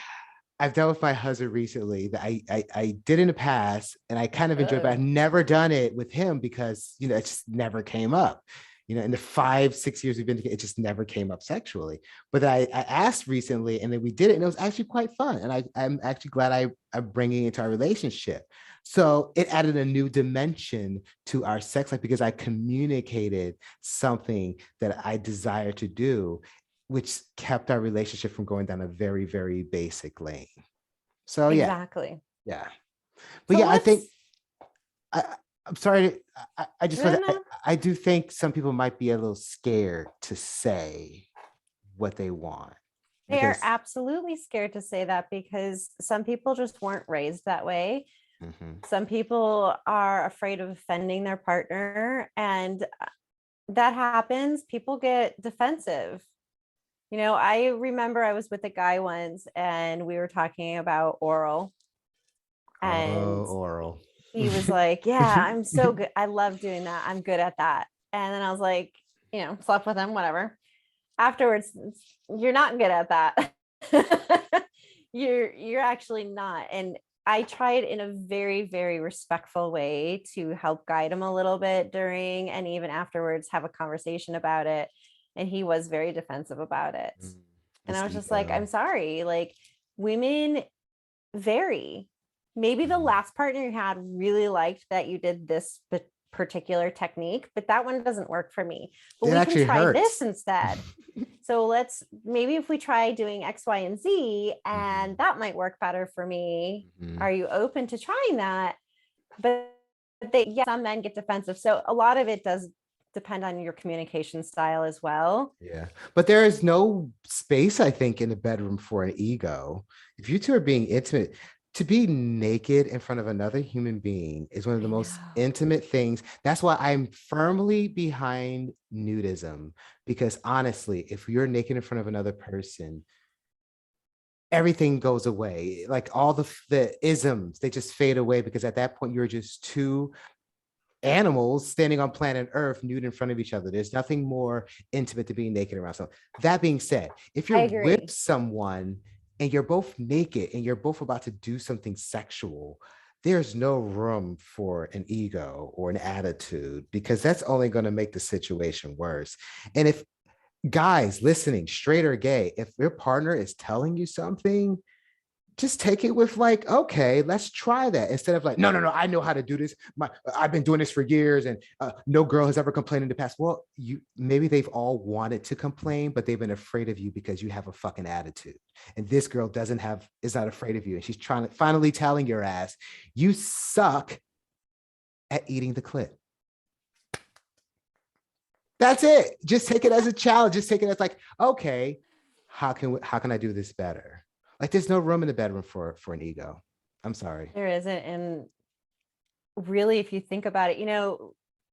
Speaker 2: I've done with my husband recently that I did in the past and I kind of enjoyed, but I've
Speaker 1: Oh,
Speaker 2: never done it with him because it just never came up. In the 5, 6 years we've been together, it just never came up sexually. But I asked recently, and then we did it, and it was actually quite fun. And I'm actually glad I'm bringing it into our relationship. So it added a new dimension to our sex life because I communicated something that I desire to do, which kept our relationship from going down a very, very basic lane. So yeah,
Speaker 1: exactly.
Speaker 2: yeah. But
Speaker 1: So
Speaker 2: yeah, I think
Speaker 1: let's,
Speaker 2: I, I'm sorry. I just
Speaker 1: no,
Speaker 2: want
Speaker 1: no,
Speaker 2: I do think some people might be a little scared to say what they want
Speaker 1: they are
Speaker 2: because
Speaker 1: absolutely scared to say that because some people just weren't raised that way.
Speaker 2: mhm,
Speaker 1: Some people are afraid of offending their partner, and that happens. People get defensive. I remember I was with a guy once and we were talking about oral, and
Speaker 2: oral.
Speaker 1: he was like, yeah, I'm so good. I love doing that. I'm good at that. And then I was like, slept with him, whatever. Afterwards, you're not good at that. You're actually not. And I tried in a very, very respectful way to help guide him a little bit during and even afterwards have a conversation about it. And he was very defensive about it. And
Speaker 2: His
Speaker 1: I was just like, I'm
Speaker 2: ego.
Speaker 1: sorry. Like, women vary. Maybe the
Speaker 2: Mhm.
Speaker 1: last partner you had really liked that you did this particular technique, but that one doesn't work for me. But
Speaker 2: It
Speaker 1: we can
Speaker 2: actually
Speaker 1: try this
Speaker 2: hurts.
Speaker 1: instead. So maybe if we try doing X, Y, and Z, and
Speaker 2: Mhm,
Speaker 1: that might work better for me.
Speaker 2: mhm.
Speaker 1: Are you open to trying that? But some men get defensive. So a lot of it does depend on your communication style as well.
Speaker 2: Yeah. But there is no space, I think, in the bedroom for an ego. If you two are being intimate, to be naked in front of another human being is one of the
Speaker 1: I
Speaker 2: most
Speaker 1: know.
Speaker 2: intimate things. That's why I'm firmly behind nudism. Because honestly, if you're naked in front of another person, everything goes away. Like all the isms, they just fade away because at that point you're just two animals standing on planet Earth nude in front of each other. There's nothing more intimate to being naked around someone. That being said, if
Speaker 1: I
Speaker 2: you're with
Speaker 1: agree.
Speaker 2: someone and you're both naked and you're both about to do something sexual, there's no room for an ego or an attitude because that's only going to make the situation worse. And if guys listening, straight or gay, if your partner is telling you something, just take it with like, okay, let's try that, instead of like, no, no, no, I know how to do this. I've been doing this for years, and no girl has ever complained in the past. Well, you maybe they've all wanted to complain, but they've been afraid of you because you have a fucking attitude. And this girl is not afraid of you, and she's trying to finally telling your ass, you suck at eating the clit. That's it. Just take it as a challenge. Just take it as like, okay, how can I do this better? Like, there's no room in the bedroom for an ego. I'm sorry.
Speaker 1: There isn't. And really, if you think about it,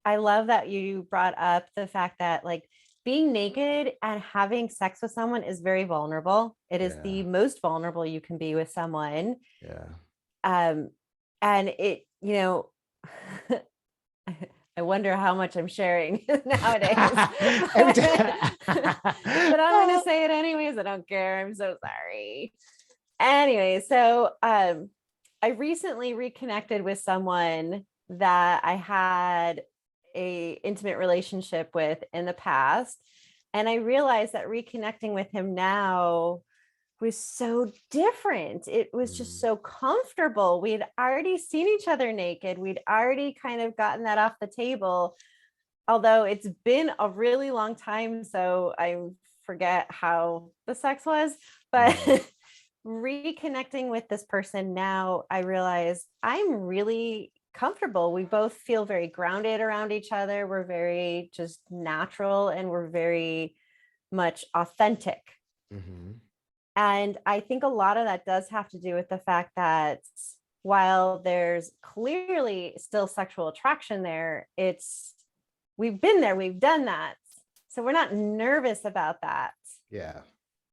Speaker 1: I love that you brought up the fact that like being naked and having sex with someone is very vulnerable. It is the
Speaker 2: Yeah.
Speaker 1: most vulnerable you can be with someone.
Speaker 2: Yeah.
Speaker 1: And it, I wonder how much I'm sharing nowadays.
Speaker 2: Every time.
Speaker 1: But I'm going to say it anyways. I don't care. I'm so sorry. Anyway, so I recently reconnected with someone that I had a intimate relationship with in the past. And I realized that reconnecting with him now was so different. It was just so comfortable. We'd already seen each other naked. We'd already kind of gotten that off the table. Although it's been a really long time, so I forget how the sex was, but reconnecting with this person now, I realize I'm really comfortable. We both feel very grounded around each other. We're very just natural, and we're very much authentic.
Speaker 2: Mhm.
Speaker 1: And I think a lot of that does have to do with the fact that while there's clearly still sexual attraction there, we've been there, we've done that. So we're not nervous about that.
Speaker 2: Yeah.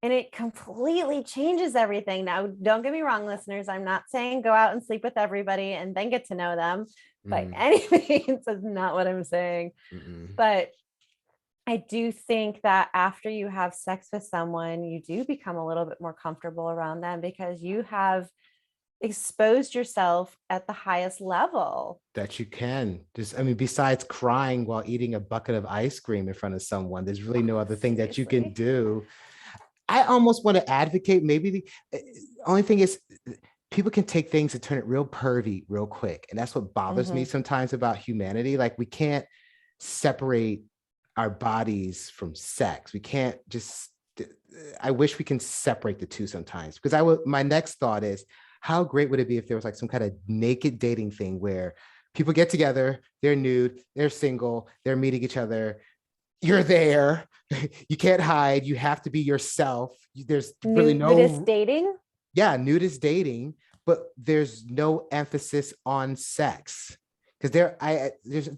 Speaker 1: And it completely changes everything. Now, don't get me wrong, listeners. I'm not saying go out and sleep with everybody and then get to know them by any means. That's not what I'm saying. But I do think that after you have sex with someone, you do become a little bit more comfortable around them because you have exposed yourself at the highest level.
Speaker 2: That you can just, I mean, besides crying while eating a bucket of ice cream in front of someone, there's really no other thing that you can do. I almost want to advocate, maybe the only thing is people can take things and turn it real pervy real quick. And that's what bothers me sometimes about humanity. Like, we can't separate our bodies from sex. We can't just, I wish we can separate the two sometimes, because my next thought is, how great would it be if there was like some kind of naked dating thing where people get together, they're nude, they're single, they're meeting each other, you're there, you can't hide, you have to be yourself. There's really
Speaker 1: nudist dating.
Speaker 2: Yeah, nudist dating, but there's no emphasis on sex. Because there's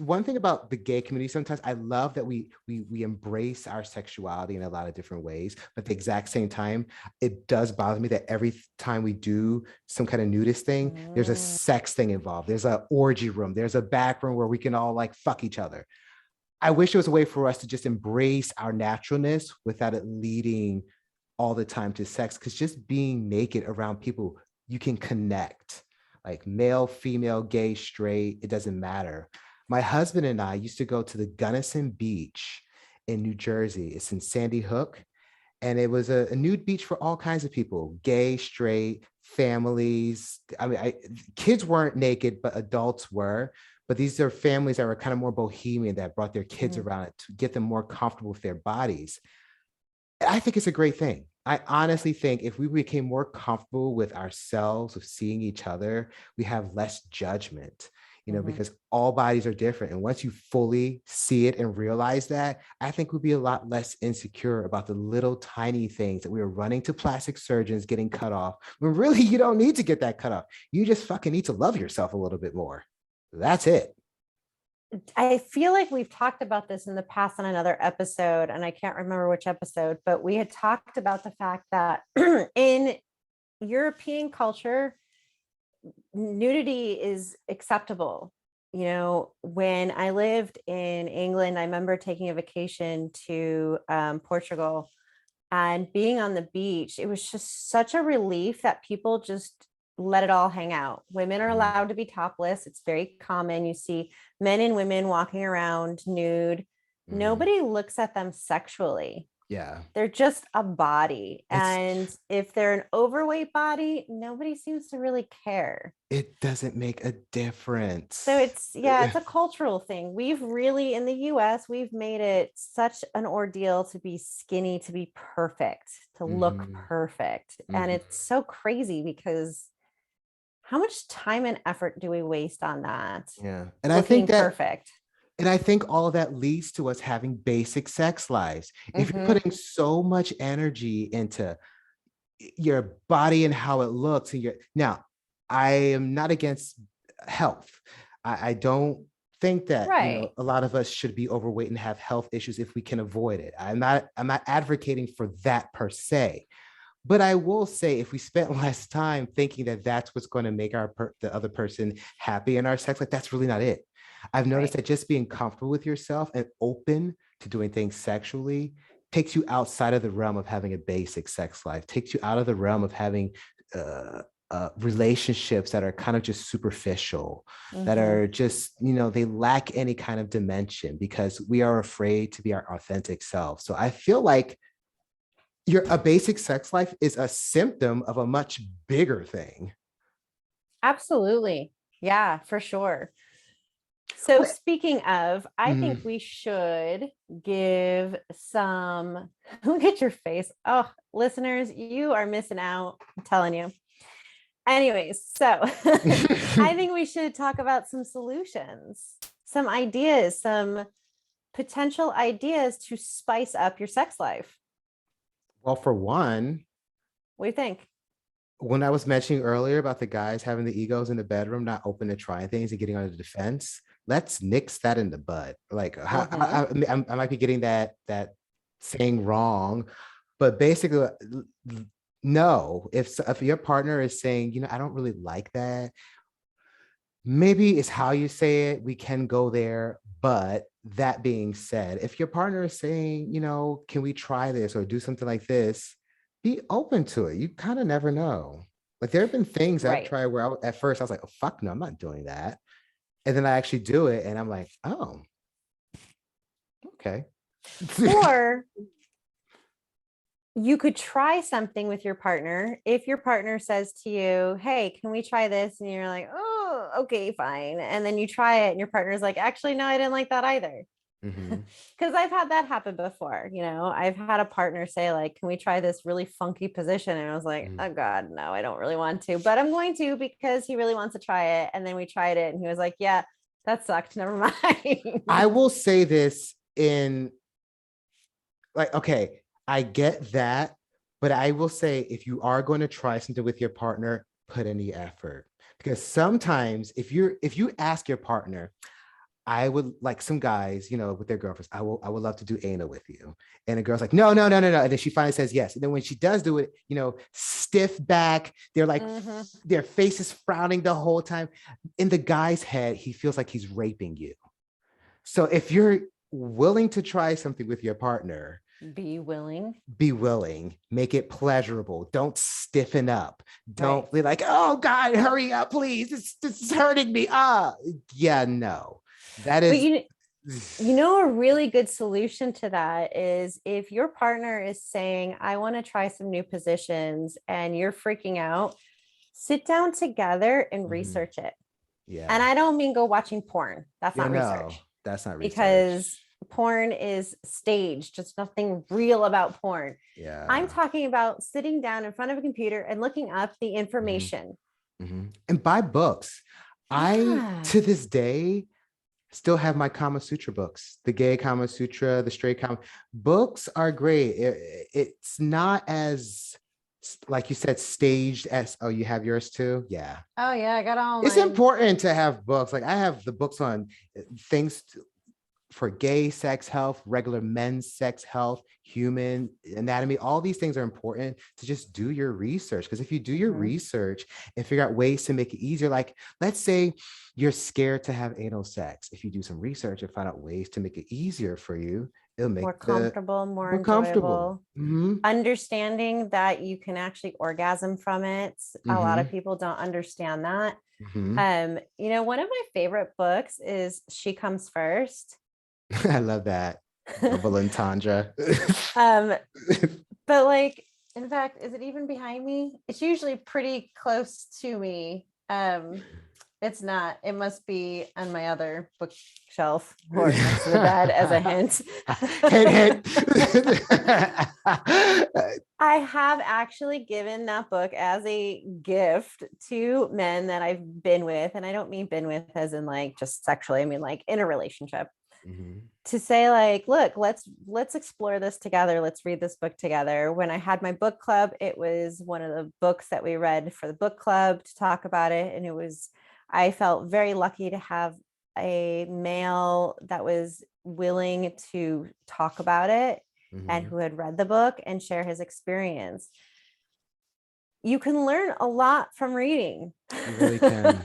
Speaker 2: one thing about the gay community. Sometimes I love that we embrace our sexuality in a lot of different ways, but at the exact same time, it does bother me that every time we do some kind of nudist thing, there's a sex thing involved. There's an orgy room. There's a back room where we can all like fuck each other. I wish there was a way for us to just embrace our naturalness without it leading all the time to sex. Because just being naked around people, you can connect. Like male, female, gay, straight, it doesn't matter. My husband and I used to go to the Gunnison Beach in New Jersey. It's in Sandy Hook. And it was a nude beach for all kinds of people, gay, straight, families. I mean, kids weren't naked, but adults were. But these are families that were kind of more bohemian, that brought their kids around it to get them more comfortable with their bodies. I think it's a great thing. I honestly think if we became more comfortable with ourselves, with seeing each other, we have less judgment, because all bodies are different. And once you fully see it and realize that, I think we'd be a lot less insecure about the little tiny things that we were running to plastic surgeons getting cut off, when really you don't need to get that cut off. You just fucking need to love yourself a little bit more. That's it.
Speaker 1: I feel like we've talked about this in the past on another episode, and I can't remember which episode, but we had talked about the fact that in European culture, nudity is acceptable. When I lived in England, I remember taking a vacation to Portugal and being on the beach. It was just such a relief that people just let it all hang out. Women are allowed to be topless. It's very common. You see men and women walking around nude. Nobody looks at them sexually.
Speaker 2: Yeah.
Speaker 1: They're just a body.
Speaker 2: It's
Speaker 1: And if they're an overweight body, nobody seems to really care.
Speaker 2: it doesn't make a
Speaker 1: So
Speaker 2: difference.
Speaker 1: it's, yeah, it's a cultural thing. We've really, in the US, we've made it such an ordeal to be skinny, to be perfect, to look
Speaker 2: Mhm,
Speaker 1: perfect. And
Speaker 2: mhm.
Speaker 1: it's so crazy because how much time and effort do we waste on that?
Speaker 2: Yeah.
Speaker 1: Looking perfect.
Speaker 2: And I think all of that leads to us having basic sex lives. If you're
Speaker 1: Hmm.
Speaker 2: putting so much energy into your body and how it looks, and your now, I am not against health. I don't think that, you know,
Speaker 1: Right.
Speaker 2: a lot of us should be overweight and have health issues if we can avoid it. I'm not advocating for that per se. But I will say, if we spent less time thinking that that's what's going to make the other person happy in our sex, like that's really not it. I've noticed
Speaker 1: Right.
Speaker 2: that just being comfortable with yourself and open to doing things sexually takes you outside of the realm of having a basic sex life, takes you out of the realm of having uh, relationships that are kind of just superficial, that
Speaker 1: Hmm.
Speaker 2: are just, you know, they lack any kind of dimension because we are afraid to be our authentic self. So I feel like your a basic sex life is a symptom of a much bigger thing.
Speaker 1: Absolutely. Yeah, for sure. So
Speaker 2: Okay.
Speaker 1: speaking of, I think
Speaker 2: Mhm.
Speaker 1: we should give some look at your face. Oh, listeners, you are missing out. I'm telling you. Anyways, so I think we should talk about some solutions, some ideas, some potential ideas to spice up your sex life.
Speaker 2: Well, for one,
Speaker 1: What do you think?
Speaker 2: when I was mentioning earlier about the guys having the egos in the bedroom, not open to trying things and getting on the defense, let's nix that in the bud. Like,
Speaker 1: Hmm.
Speaker 2: I might be getting that saying wrong, but basically, no. If your partner is saying, you know, I don't really like that, maybe it's how you say it. We can go there. But that being said, if your partner is saying, you know, can we try this or do something like this, be open to it. You kind of never know. Like there have been things I've
Speaker 1: Right.
Speaker 2: tried where at first I was like, oh, fuck no, I'm not doing that. And then I actually do it and I'm like, oh, okay.
Speaker 1: Or you could try something with your partner. If your partner says to you, hey, can we try this? And you're like, oh, okay, fine. And then you try it, and your partner's like, actually, no, I didn't like that either.
Speaker 2: Mhm.
Speaker 1: Because I've had that happen before. I've had a partner say, like, can we try this really funky position? And I was like,
Speaker 2: Mhm.
Speaker 1: oh, God, no, I don't really want to, but I'm going to because he really wants to try it. And then we tried it, and he was like, yeah, that sucked. Never
Speaker 2: I
Speaker 1: mind.
Speaker 2: will say this in like, okay, I get that, but I will say if you are going to try something with your partner, put in the effort. Because sometimes if you ask your partner, I would like some guys, you know, with their girlfriends, I would love to do anal with you. And the girl's like, no, no, no, no, no. And then she finally says yes. And then when she does do it, you know, stiff back, they're like
Speaker 1: Hmm.
Speaker 2: their face is frowning the whole time. In the guy's head, he feels like he's raping you. So if you're willing to try something with your partner,
Speaker 1: Be willing.
Speaker 2: be willing, make it pleasurable. Don't stiffen up.
Speaker 1: Right.
Speaker 2: Don't be like, oh God, hurry up, please. This is hurting me. Yeah, no. That
Speaker 1: But
Speaker 2: is
Speaker 1: a really good solution to that is if your partner is saying, I want to try some new positions and you're freaking out, sit down together and
Speaker 2: Mhm.
Speaker 1: research it. And
Speaker 2: Yeah.
Speaker 1: I don't mean go watching porn. That's
Speaker 2: Yeah,
Speaker 1: not
Speaker 2: no,
Speaker 1: research
Speaker 2: that's not
Speaker 1: because
Speaker 2: research.
Speaker 1: porn is staged. Just nothing real about porn. I'm
Speaker 2: Yeah.
Speaker 1: talking about sitting down in front of a computer and looking up the
Speaker 2: Mhm,
Speaker 1: information.
Speaker 2: mhm. And buy books. I,
Speaker 1: Yeah.
Speaker 2: to this day, still have my Kama Sutra books, the gay Kama Sutra, the straight Kama. Books are great. It's not as, like you said, staged as, oh, you have yours too? Yeah.
Speaker 1: Oh, yeah. I got all
Speaker 2: It's
Speaker 1: mine.
Speaker 2: important to have books. Like I have the books on things for gay sex health, regular men's sex health, human anatomy, all these things are important to just do your research. Because if you do your
Speaker 1: Mhm.
Speaker 2: research and figure out ways to make it easier, like let's say you're scared to have anal sex. If you do some research and find out ways to make it easier for you, it'll
Speaker 1: More
Speaker 2: make the
Speaker 1: comfortable, more
Speaker 2: more comfortable.
Speaker 1: enjoyable.
Speaker 2: Mm-hmm.
Speaker 1: Understanding that you can actually orgasm from it. A lot
Speaker 2: Mm-hmm.
Speaker 1: of people don't understand that.
Speaker 2: Mm-hmm.
Speaker 1: One of my favorite books is She Comes First.
Speaker 2: I love that. Double entendre.
Speaker 1: Um, but like, in fact, is it even behind me? It's usually pretty close to me. It's not. It must be on my other bookshelf or next to the bed as a hint.
Speaker 2: Hint, hint.
Speaker 1: I have actually given that book as a gift to men that I've been with. And I don't mean been with as in like just sexually, I mean like in a relationship.
Speaker 2: Mhm.
Speaker 1: To say like, look, let's explore this together. Let's read this book together. When I had my book club, it was one of the books that we read for the book club to talk about it. And I felt very lucky to have a male that was willing to talk about it and
Speaker 2: Mhm.
Speaker 1: who had read the book and share his experience. You can learn a lot from reading.
Speaker 2: You really can.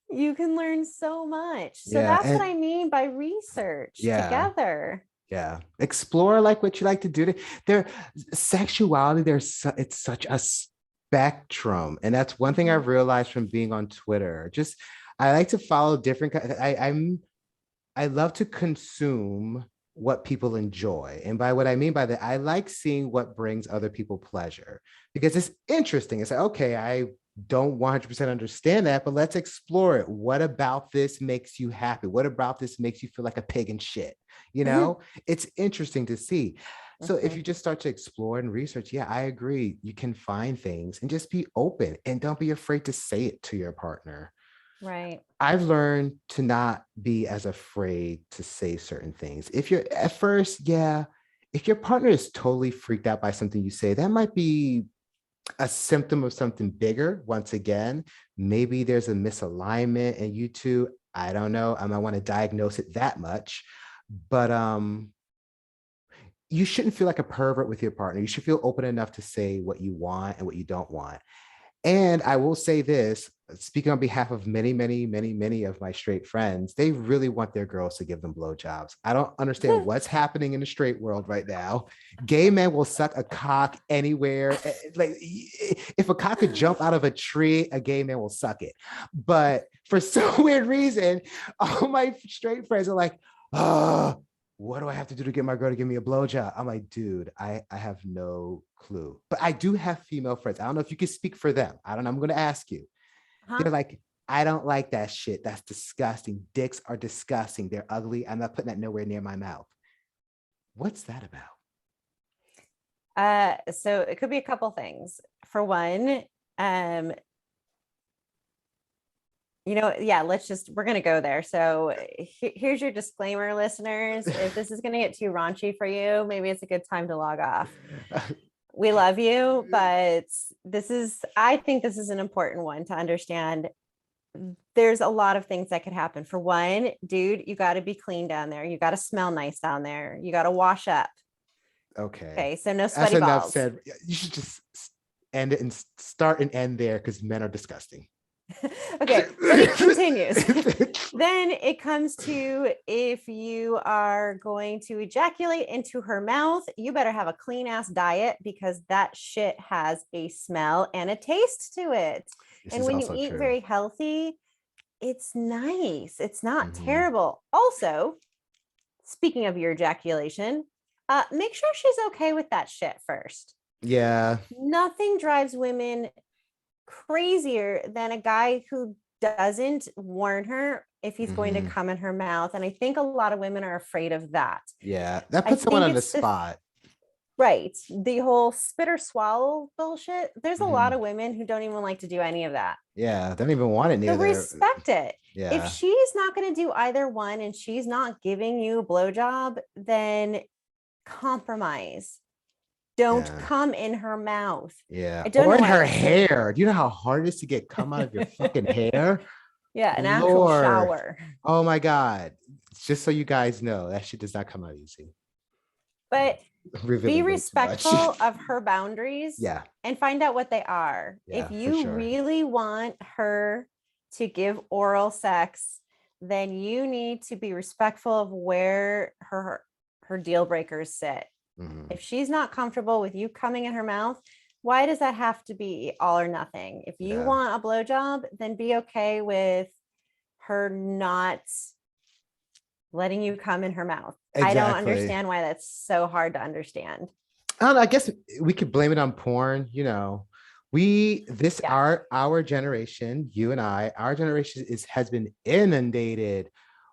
Speaker 1: You can learn so much. So
Speaker 2: Yeah,
Speaker 1: that's what
Speaker 2: and
Speaker 1: I mean by research
Speaker 2: yeah.
Speaker 1: together.
Speaker 2: Yeah, explore like what you like to do. There, sexuality. It's such a spectrum, and that's one thing I've
Speaker 1: Mhm.
Speaker 2: realized from being on Twitter. Just I like to follow different. I love to consume what people enjoy, and by what I mean by that, I like seeing what brings other people pleasure because it's interesting. It's like okay, I don't 100% understand that, but let's explore it. What about this makes you happy? What about this makes you feel like a pig in shit? You know, it's interesting to see. So if
Speaker 1: Mhm.
Speaker 2: you just start to explore and research, yeah, I agree. You can find things and just be open and don't be afraid to say it to your partner.
Speaker 1: Right.
Speaker 2: I've learned to not be as afraid to say certain things. If you're at first, yeah, if your partner is totally freaked out by something you say, that might be a symptom of something bigger. Once again, maybe there's a misalignment and you two, I don't know. I might want to diagnose it that much. But you shouldn't feel like a pervert with your partner. You should feel open enough to say what you want and what you don't want. And I will say this, speaking on behalf of many, many, many, many of my straight friends, they really want their girls to give them blowjobs. I don't understand what's happening in the straight world right now. Gay men will suck a cock anywhere. Like if a cock could jump out of a tree, a gay man will suck it. But for some weird reason, all my straight friends are like, oh, what do I have to do to get my girl to give me a blowjob? I'm like, dude, I have no clue. But I do have female friends. I don't know if you can speak for them. I don't know. I'm going to ask you.
Speaker 1: Huh?
Speaker 2: They're like, I don't like that shit. That's disgusting. Dicks are disgusting. They're ugly. I'm not putting that nowhere near my mouth. What's that about?
Speaker 1: So it could be a couple things. For one, um, yeah, we're gonna go there. So here's your disclaimer, listeners. If this is gonna get too raunchy for you, maybe it's a good time to log off. We love you, but I think this is an important one to understand. There's a lot of things that could happen. For one, dude, you got to be clean down there. You got to smell nice down there. You got to wash up.
Speaker 2: Okay.
Speaker 1: Okay, so no
Speaker 2: That's
Speaker 1: sweaty
Speaker 2: enough
Speaker 1: balls.
Speaker 2: said. You should just end it and start and end there because men are disgusting.
Speaker 1: Okay, but it continues. Then it comes to if you are going to ejaculate into her mouth, you better have a clean ass diet because that shit has a smell and a taste to it.
Speaker 2: This
Speaker 1: And
Speaker 2: is
Speaker 1: when you
Speaker 2: also
Speaker 1: eat
Speaker 2: true.
Speaker 1: very healthy, it's nice. It's not
Speaker 2: Mhm.
Speaker 1: terrible. Also, speaking of your ejaculation, make sure she's okay with that shit first.
Speaker 2: Yeah.
Speaker 1: Nothing drives women crazier than a guy who doesn't warn her if he's going to
Speaker 2: Mhm.
Speaker 1: come in her mouth. And I think a lot of women are afraid of that.
Speaker 2: Yeah. That
Speaker 1: I
Speaker 2: puts someone
Speaker 1: think
Speaker 2: on the
Speaker 1: it's the
Speaker 2: spot.
Speaker 1: right, the whole spit or swallow bullshit. There's a lot
Speaker 2: Mhm.
Speaker 1: of women who don't even like to do any of that.
Speaker 2: Yeah. They don't even want it
Speaker 1: So
Speaker 2: near their.
Speaker 1: respect it. If
Speaker 2: Yeah.
Speaker 1: she's not going to do either one and she's not giving you a blowjob, then compromise. Don't
Speaker 2: Yeah.
Speaker 1: come in her mouth.
Speaker 2: Yeah.
Speaker 1: I don't
Speaker 2: Or
Speaker 1: know
Speaker 2: in
Speaker 1: why
Speaker 2: her
Speaker 1: I said,
Speaker 2: hair. Do you know how hard it is to get cum out of your fucking hair?
Speaker 1: yeah, an actual
Speaker 2: Lord.
Speaker 1: shower.
Speaker 2: Oh my God. Just so you guys know, that shit does not come out easy.
Speaker 1: But be
Speaker 2: Revealing way too much.
Speaker 1: respectful of her boundaries
Speaker 2: Yeah.
Speaker 1: and find out what they are. If
Speaker 2: Yeah, for
Speaker 1: you
Speaker 2: sure.
Speaker 1: really want her to give oral sex, then you need to be respectful of where her deal breakers sit.
Speaker 2: Mhm.
Speaker 1: If she's not comfortable with you coming in her mouth, why does that have to be all or nothing? If you
Speaker 2: Yeah.
Speaker 1: want a blowjob, then be okay with her not letting you come in her mouth. I don't
Speaker 2: Exactly.
Speaker 1: understand why that's so hard to understand.
Speaker 2: I don't know, I guess we could blame it on porn, We this
Speaker 1: Yes.
Speaker 2: our generation, you and I, our generation has been inundated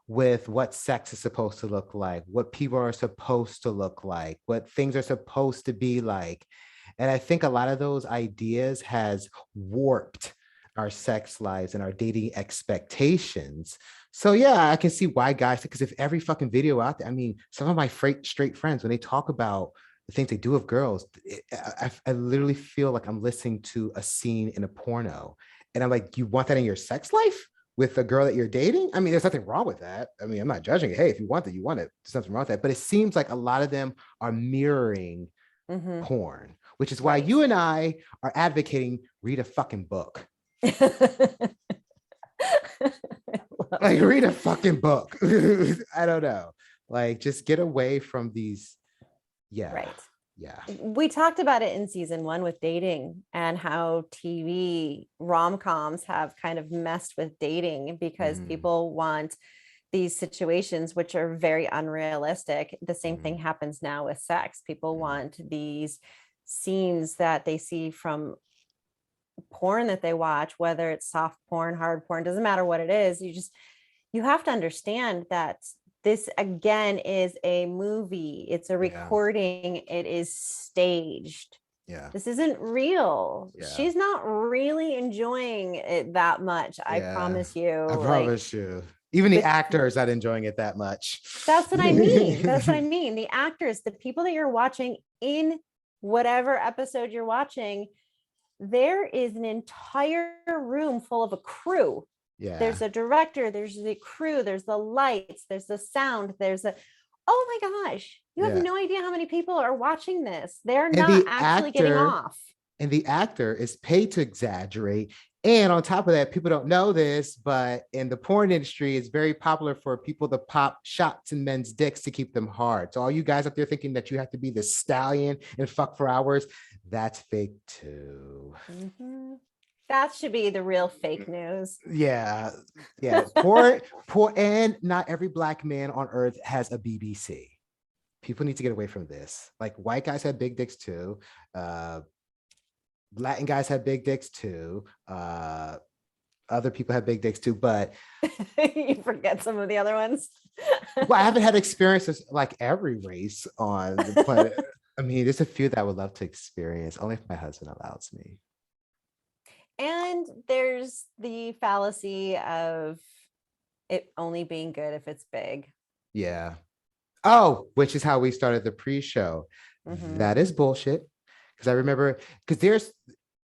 Speaker 2: with what sex is supposed to look like, what people are supposed to look like, what things are supposed to be like. And I think a lot of those ideas has warped our sex lives and our dating expectations. So yeah, I can see why guys, because if every fucking video out there, I mean, some of my straight friends, when they talk about the things they do with girls, I literally feel like I'm listening to a scene in a porno. And I'm like, you want that in your sex life with a girl that you're dating? I mean, there's nothing wrong with that. I mean, I'm not judging it. Hey, if you want it, you want it. There's nothing wrong with that. But it seems like a lot of them are mirroring
Speaker 1: Mm-hmm.
Speaker 2: porn, which is why
Speaker 1: Right.
Speaker 2: you and I are advocating read a fucking book. Like, read a fucking book. I don't know. Like, just get away from these. Yeah.
Speaker 1: Right.
Speaker 2: Yeah.
Speaker 1: We talked about it in season 1 with dating and how TV rom-coms have kind of messed with dating because
Speaker 2: Mhm.
Speaker 1: people want these situations which are very unrealistic. The same thing
Speaker 2: Mhm.
Speaker 1: happens now with sex. People
Speaker 2: Mhm.
Speaker 1: want these scenes that they see from porn that they watch, whether it's soft porn, hard porn, doesn't matter what it is. You have to understand that this again is a movie, it's a
Speaker 2: Yeah.
Speaker 1: recording, it is staged.
Speaker 2: Yeah.
Speaker 1: This isn't real.
Speaker 2: Yeah.
Speaker 1: She's not really enjoying it that much, I
Speaker 2: Yeah.
Speaker 1: promise you.
Speaker 2: I
Speaker 1: Like,
Speaker 2: promise you. Even the
Speaker 1: the
Speaker 2: actor is not enjoying it that much.
Speaker 1: that's what I mean. That's what I mean. The actors, the people that you're watching in whatever episode you're watching, there is an entire room full of a crew.
Speaker 2: Yeah.
Speaker 1: There's a director, there's the crew, there's the lights, there's the sound, there's a, oh my gosh, you have
Speaker 2: Yeah.
Speaker 1: no idea how many people are watching this. They're
Speaker 2: And
Speaker 1: not
Speaker 2: the
Speaker 1: actually getting
Speaker 2: actor
Speaker 1: off.
Speaker 2: and the actor is paid to exaggerate. And on top of that, people don't know this, but in the porn industry, it's very popular for people to pop shots in men's dicks to keep them hard. So all you guys up there thinking that you have to be the stallion and fuck for hours, that's fake too.
Speaker 1: Mhm. That should be the real fake news.
Speaker 2: Yeah, yeah. Poor, and not every black man on earth has a BBC. People need to get away from this. Like, white guys have big dicks too. Latin guys have big dicks too. Other people have big dicks too, but
Speaker 1: You forget some of the other ones.
Speaker 2: well, I haven't had experiences like every race on the planet. I mean, there's a few that I would love to experience, only if my husband allows me.
Speaker 1: And there's the fallacy of it only being good if it's big.
Speaker 2: Yeah. Oh, which is how we started the pre-show.
Speaker 1: Mhm.
Speaker 2: That is bullshit. Because I remember, because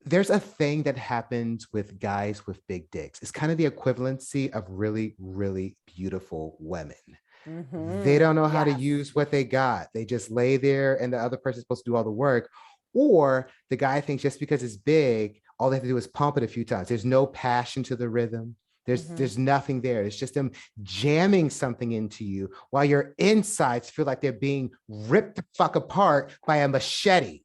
Speaker 2: there's a thing that happens with guys with big dicks. It's kind of the equivalency of really, really beautiful women. They
Speaker 1: Mhm.
Speaker 2: don't know how to
Speaker 1: Yes.
Speaker 2: use what they got. They just lay there and the other person's supposed to do all the work. Or the guy thinks just because it's big, all they have to do is pump it a few times. There's no passion to the rhythm.
Speaker 1: Mhm.
Speaker 2: There's nothing there. It's just them jamming something into you while your insides feel like they're being ripped the fuck apart by a machete.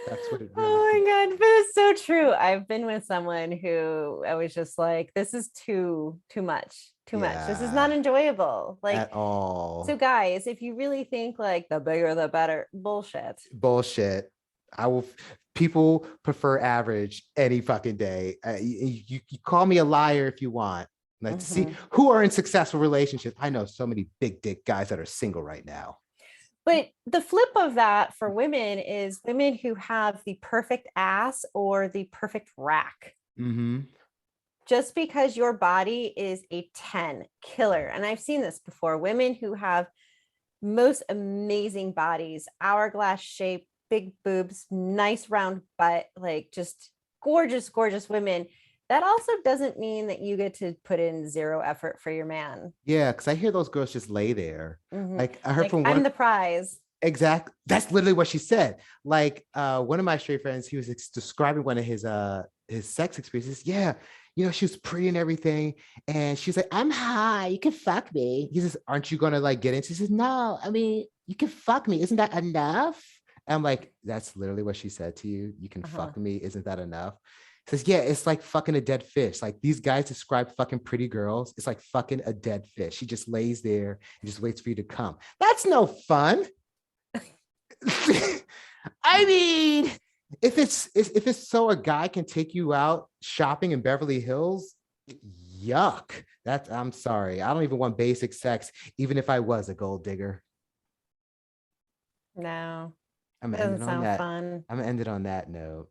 Speaker 2: That's what it really
Speaker 1: Oh
Speaker 2: feels.
Speaker 1: my God, but it's so true. I've been with someone who I was just like, this is too much, too much. This is not
Speaker 2: Yeah,
Speaker 1: enjoyable. Like,
Speaker 2: at all.
Speaker 1: so guys, if you really think like the bigger the better, bullshit.
Speaker 2: Bullshit. I will. People prefer average any fucking day. You call me a liar if you want. Like to see
Speaker 1: Mhm.
Speaker 2: who are in successful relationships. I know so many big dick guys that are single right now.
Speaker 1: But the flip of that for women is women who have the perfect ass or the perfect rack.
Speaker 2: Mm-hmm.
Speaker 1: Just because your body is a 10 killer. And I've seen this before, women who have most amazing bodies, hourglass shape, big boobs, nice round butt, like just gorgeous, gorgeous women. That also doesn't mean that you get to put in zero effort for your man.
Speaker 2: Yeah, because I hear those girls just lay there.
Speaker 1: Mhm.
Speaker 2: Like I heard
Speaker 1: Like,
Speaker 2: from
Speaker 1: I'm
Speaker 2: one
Speaker 1: the prize.
Speaker 2: exact. That's literally what she said. Like one of my straight friends, he was describing one of his sex experiences. Yeah, she was pretty and everything, and she's like, "I'm high. You can fuck me." He says, "Aren't you gonna like get into?" She says, "No. I mean, you can fuck me. Isn't that enough?" And I'm like, "That's literally what she said to you. You can
Speaker 1: Uh-huh.
Speaker 2: fuck me. Isn't that enough?" Says, yeah, it's like fucking a dead fish. Like these guys describe fucking pretty girls. It's like fucking a dead fish. She just lays there and just waits for you to come. That's no fun. I mean, if it's so a guy can take you out shopping in Beverly Hills, yuck. That's I'm sorry. I don't even want basic sex, even if I was a gold digger.
Speaker 1: No,
Speaker 2: I'm gonna end it
Speaker 1: doesn't
Speaker 2: on
Speaker 1: sound
Speaker 2: that.
Speaker 1: fun.
Speaker 2: I'm gonna end it on that note.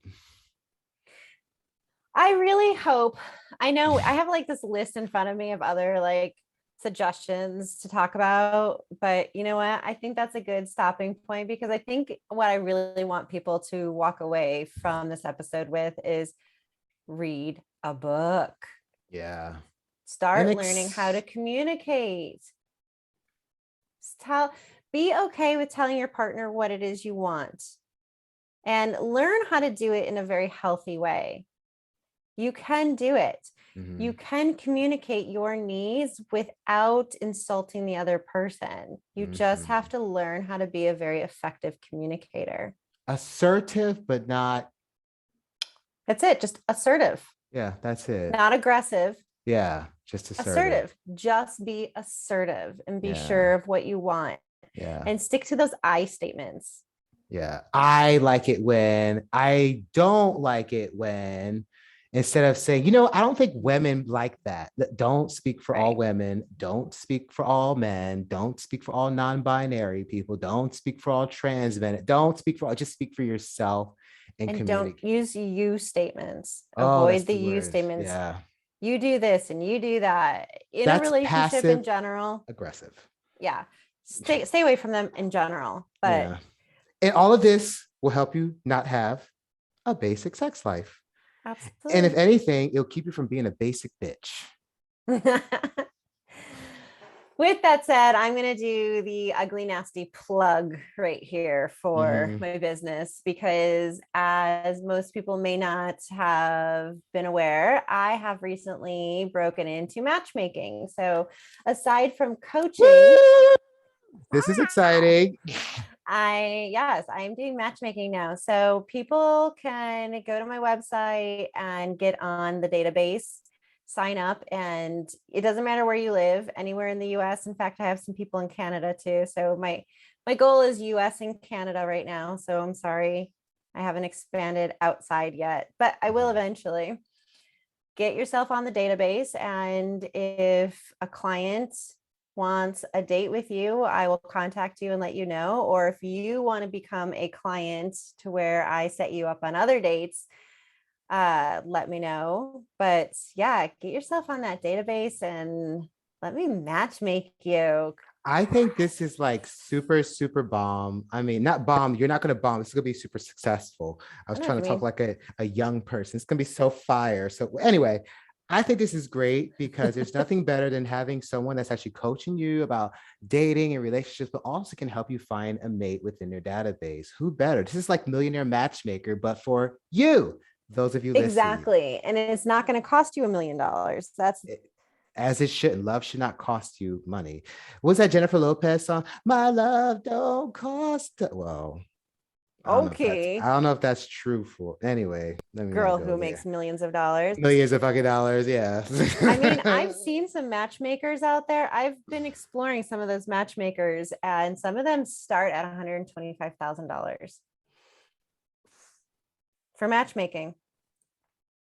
Speaker 1: I really hope, I know I have like this list in front of me of other like suggestions to talk about, but you know what? I think that's a good stopping point because I think what I really want people to walk away from this episode with is read a book.
Speaker 2: Yeah. And
Speaker 1: Start learning how to communicate. Tell, be okay with telling your partner what it is you want and learn how to do it in a very healthy way. You can do it. You can communicate your needs without insulting the other person. You just have to learn how to be a very effective communicator.
Speaker 2: Assertive, but not.
Speaker 1: That's it. Just assertive,
Speaker 2: Yeah, that's it.
Speaker 1: not aggressive.
Speaker 2: Yeah, just
Speaker 1: Assertive. Just be assertive and be
Speaker 2: Yeah.
Speaker 1: sure of what you want
Speaker 2: Yeah.
Speaker 1: and stick to those I statements.
Speaker 2: Yeah. I like it when I don't like it when instead of saying, I don't think women like that. Don't speak for all
Speaker 1: Right.
Speaker 2: women. Don't speak for all men. Don't speak for all non-binary people. Don't speak for all trans men. Don't speak for all, just speak for yourself and
Speaker 1: And don't
Speaker 2: communicate.
Speaker 1: use you statements.
Speaker 2: Oh, that's
Speaker 1: Avoid the
Speaker 2: the
Speaker 1: you
Speaker 2: word.
Speaker 1: statements.
Speaker 2: Yeah.
Speaker 1: You do this and you do that in a
Speaker 2: That's
Speaker 1: relationship in
Speaker 2: passive
Speaker 1: general.
Speaker 2: aggressive.
Speaker 1: Yeah. Stay away from them in general. But
Speaker 2: Yeah. And all of this will help you not have a basic sex life.
Speaker 1: absolutely.
Speaker 2: And if anything, it'll keep you from being a basic bitch.
Speaker 1: With that said, I'm going to do the ugly, nasty plug right here for my business because, as most people may not have been aware, I have recently broken into matchmaking. So, aside from coaching,
Speaker 2: This is exciting.
Speaker 1: yes, I am doing matchmaking now. So, people can go to my website and get on the database, sign up, and it doesn't matter where you live, anywhere in the US. In fact, I have some people in Canada too. So my goal is US and Canada right now. So I'm sorry I haven't expanded outside yet, but I will eventually. Get yourself on the database, and if a client wants a date with you, I will contact you and let you know. Or if you want to become a client to where I set you up on other dates, let me know. But yeah, get yourself on that database and let me match make you.
Speaker 2: I think this is like super, super bomb. I mean, not bomb. You're not going to bomb. It's going to be super successful. I was
Speaker 1: I know
Speaker 2: trying
Speaker 1: what
Speaker 2: to
Speaker 1: you
Speaker 2: talk
Speaker 1: mean.
Speaker 2: like a young person. It's going to be so fire. So anyway, I think this is great because there's nothing better than having someone that's actually coaching you about dating and relationships, but also can help you find a mate within your database. Who better? This is like Millionaire Matchmaker, but for you, those of you listening.
Speaker 1: Exactly. And it's not going to cost you $1 million. That's
Speaker 2: As it shouldn't. Love should not cost you money. What's that Jennifer Lopez song? My love don't cost. Well,
Speaker 1: okay.
Speaker 2: I don't know if that's true for anyway. Let me not
Speaker 1: Girl
Speaker 2: go
Speaker 1: who
Speaker 2: there.
Speaker 1: makes millions of dollars.
Speaker 2: Millions of fucking dollars. Yeah.
Speaker 1: I mean, I've seen some matchmakers out there. I've been exploring some of those matchmakers, and some of them start at $125,000 for matchmaking.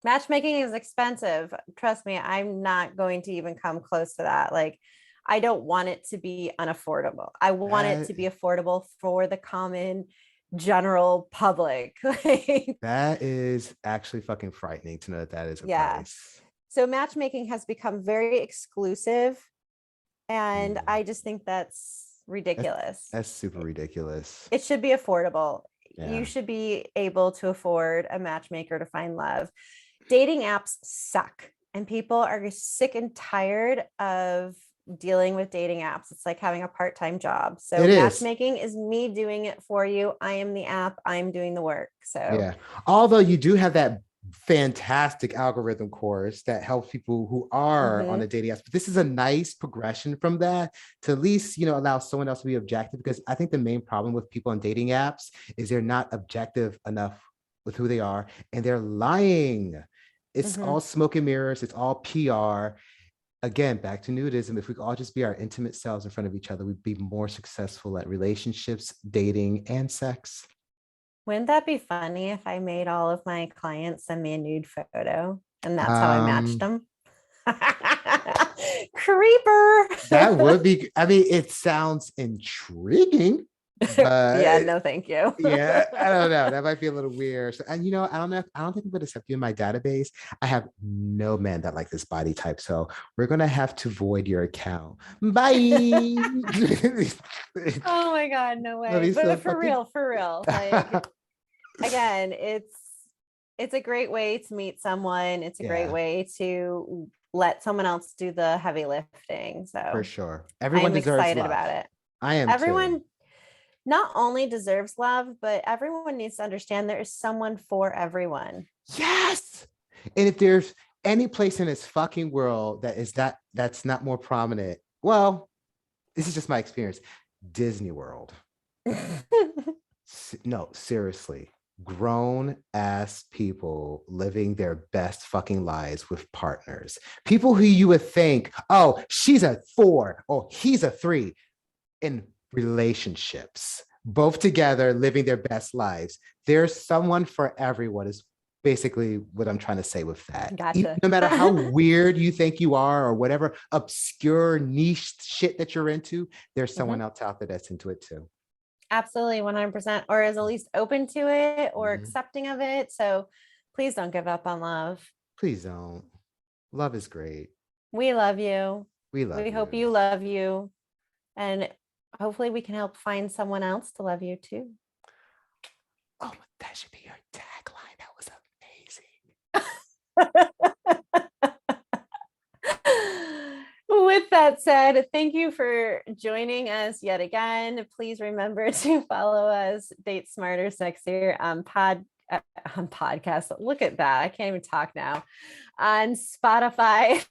Speaker 1: Matchmaking is expensive. Trust me, I'm not going to even come close to that. Like, I don't want it to be unaffordable. I want it to be affordable for the common general public.
Speaker 2: That is actually fucking frightening to know that is a price.
Speaker 1: So matchmaking has become very exclusive, and I just think that's ridiculous.
Speaker 2: That's super ridiculous.
Speaker 1: It should be affordable.
Speaker 2: Yeah.
Speaker 1: You should be able to afford a matchmaker to find love. Dating apps suck, and people are sick and tired of dealing with dating apps. It's like having a part-time job. So matchmaking is me doing it for you. I am the app. I'm doing the work. So
Speaker 2: yeah, although you do have that fantastic algorithm course that helps people who are on the dating apps, but this is a nice progression from that to at least allow someone else to be objective, because I think the main problem with people on dating apps is they're not objective enough with who they are, and they're lying. It's all smoke and mirrors. It's all PR. Again, back to nudism. If we could all just be our intimate selves in front of each other, we'd be more successful at relationships, dating, and sex.
Speaker 1: Wouldn't that be funny if I made all of my clients send me a nude photo and that's how I matched
Speaker 2: Um,
Speaker 1: them? Creeper.
Speaker 2: that would be, I mean, it sounds intriguing,
Speaker 1: Yeah,
Speaker 2: but
Speaker 1: no, thank you.
Speaker 2: yeah, I don't know. That might be a little weird. So, and I don't know. I don't think I'm going to accept you in my database. I have no men that like this body type. So we're going to have to void your account. Bye.
Speaker 1: Oh my God, no
Speaker 2: Love
Speaker 1: way.
Speaker 2: you so
Speaker 1: But
Speaker 2: fucking.
Speaker 1: for real, like again, it's a great way to meet someone. It's a great
Speaker 2: Yeah,
Speaker 1: way to let someone else do the heavy lifting.
Speaker 2: for
Speaker 1: So
Speaker 2: sure. Everyone
Speaker 1: I'm
Speaker 2: deserves
Speaker 1: excited
Speaker 2: love.
Speaker 1: about it.
Speaker 2: I am too.
Speaker 1: Everyone not only deserves love, but everyone needs to understand there is someone for everyone.
Speaker 2: Yes. And if there's any place in this fucking world that's not more prominent, well, this is just my experience. Disney World. No, seriously. Grown ass people living their best fucking lives with partners. People who you would think, oh, she's a 4 or he's a 3 in relationships, both together, living their best lives. There's someone for everyone, is basically what I'm trying to say with that.
Speaker 1: Gotcha.
Speaker 2: No matter how weird you think you are or whatever obscure niche shit that you're into, there's someone else out there that's into it too.
Speaker 1: Absolutely, 100%, or is at least open to it or
Speaker 2: Mhm.
Speaker 1: accepting of it. So please don't give up on love.
Speaker 2: Please don't. Love is great.
Speaker 1: We love you.
Speaker 2: We love
Speaker 1: We hope
Speaker 2: you.
Speaker 1: you love you. And hopefully we can help find someone else to love you too.
Speaker 2: Oh, that should be your tagline. That was
Speaker 1: With that said, thank you for joining us yet again. Please remember to follow us, Date Smarter, Sexier on podcast. Look at that. I can't even talk now. On Spotify.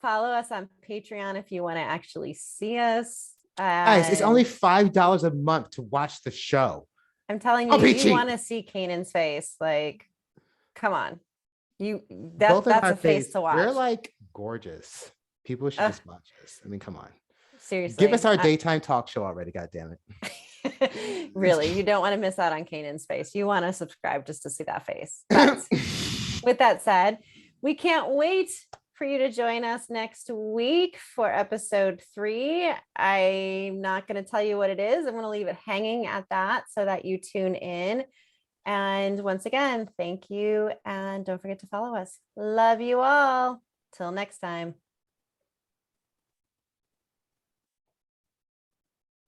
Speaker 1: Follow us on Patreon if you want to actually see us.
Speaker 2: guys, it's only
Speaker 1: And
Speaker 2: $5 a month to watch the show.
Speaker 1: I'm telling
Speaker 2: Don't
Speaker 1: you,
Speaker 2: be
Speaker 1: you want
Speaker 2: cheap.
Speaker 1: to see Kanan's face. Like, come on. You
Speaker 2: Both of
Speaker 1: that's
Speaker 2: our
Speaker 1: a face
Speaker 2: face,
Speaker 1: to
Speaker 2: we're
Speaker 1: watch.
Speaker 2: like gorgeous. People should
Speaker 1: Ugh,
Speaker 2: just watch us. I mean, come on. Give us
Speaker 1: seriously.
Speaker 2: our daytime talk show already, god damn
Speaker 1: Really, you don't want to miss out on Kanan's face. You want to subscribe just to see that face. But
Speaker 2: it.
Speaker 1: with that said, we can't wait for you to join us next week for episode 3. I'm not going to tell you what it is. I'm going to leave it hanging at that so that you tune in. And once again, thank you. And don't forget to follow us. Love you all. Till next time.